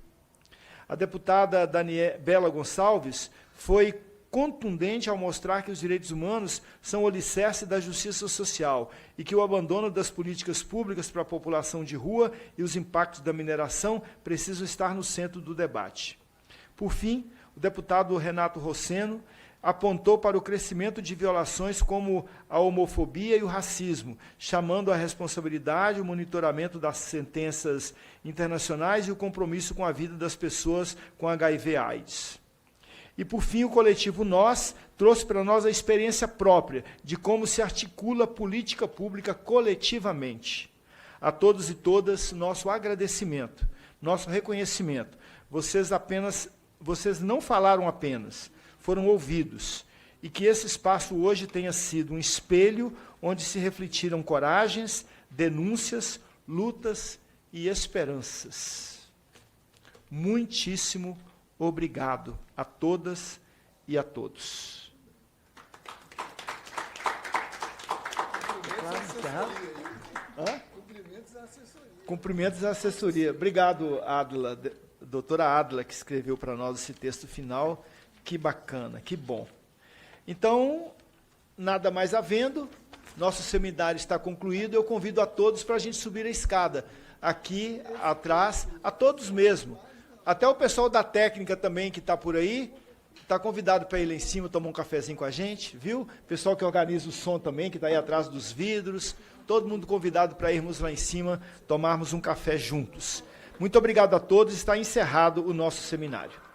A deputada Bela Gonçalves foi contundente ao mostrar que os direitos humanos são o alicerce da justiça social e que o abandono das políticas públicas para a população de rua e os impactos da mineração precisam estar no centro do debate. Por fim, o deputado Renato Rosseno apontou para o crescimento de violações como a homofobia e o racismo, chamando a responsabilidade, o monitoramento das sentenças internacionais e o compromisso com a vida das pessoas com HIV/AIDS. E, por fim, o coletivo Nós trouxe para nós a experiência própria de como se articula política pública coletivamente. A todos e todas, nosso agradecimento, nosso reconhecimento. Vocês não falaram apenas, foram ouvidos. E que esse espaço hoje tenha sido um espelho onde se refletiram coragens, denúncias, lutas e esperanças. Muitíssimo obrigado a todas e a todos. Cumprimentos à assessoria. Obrigado, Adla, doutora Adla, que escreveu para nós esse texto final. Que bacana, que bom. Então, nada mais havendo, nosso seminário está concluído. Eu convido a todos para a gente subir a escada. Aqui atrás, a todos mesmo. Até o pessoal da técnica também, que está por aí, está convidado para ir lá em cima tomar um cafezinho com a gente, viu? Pessoal que organiza o som também, que está aí atrás dos vidros, todo mundo convidado para irmos lá em cima, tomarmos um café juntos. Muito obrigado a todos, está encerrado o nosso seminário.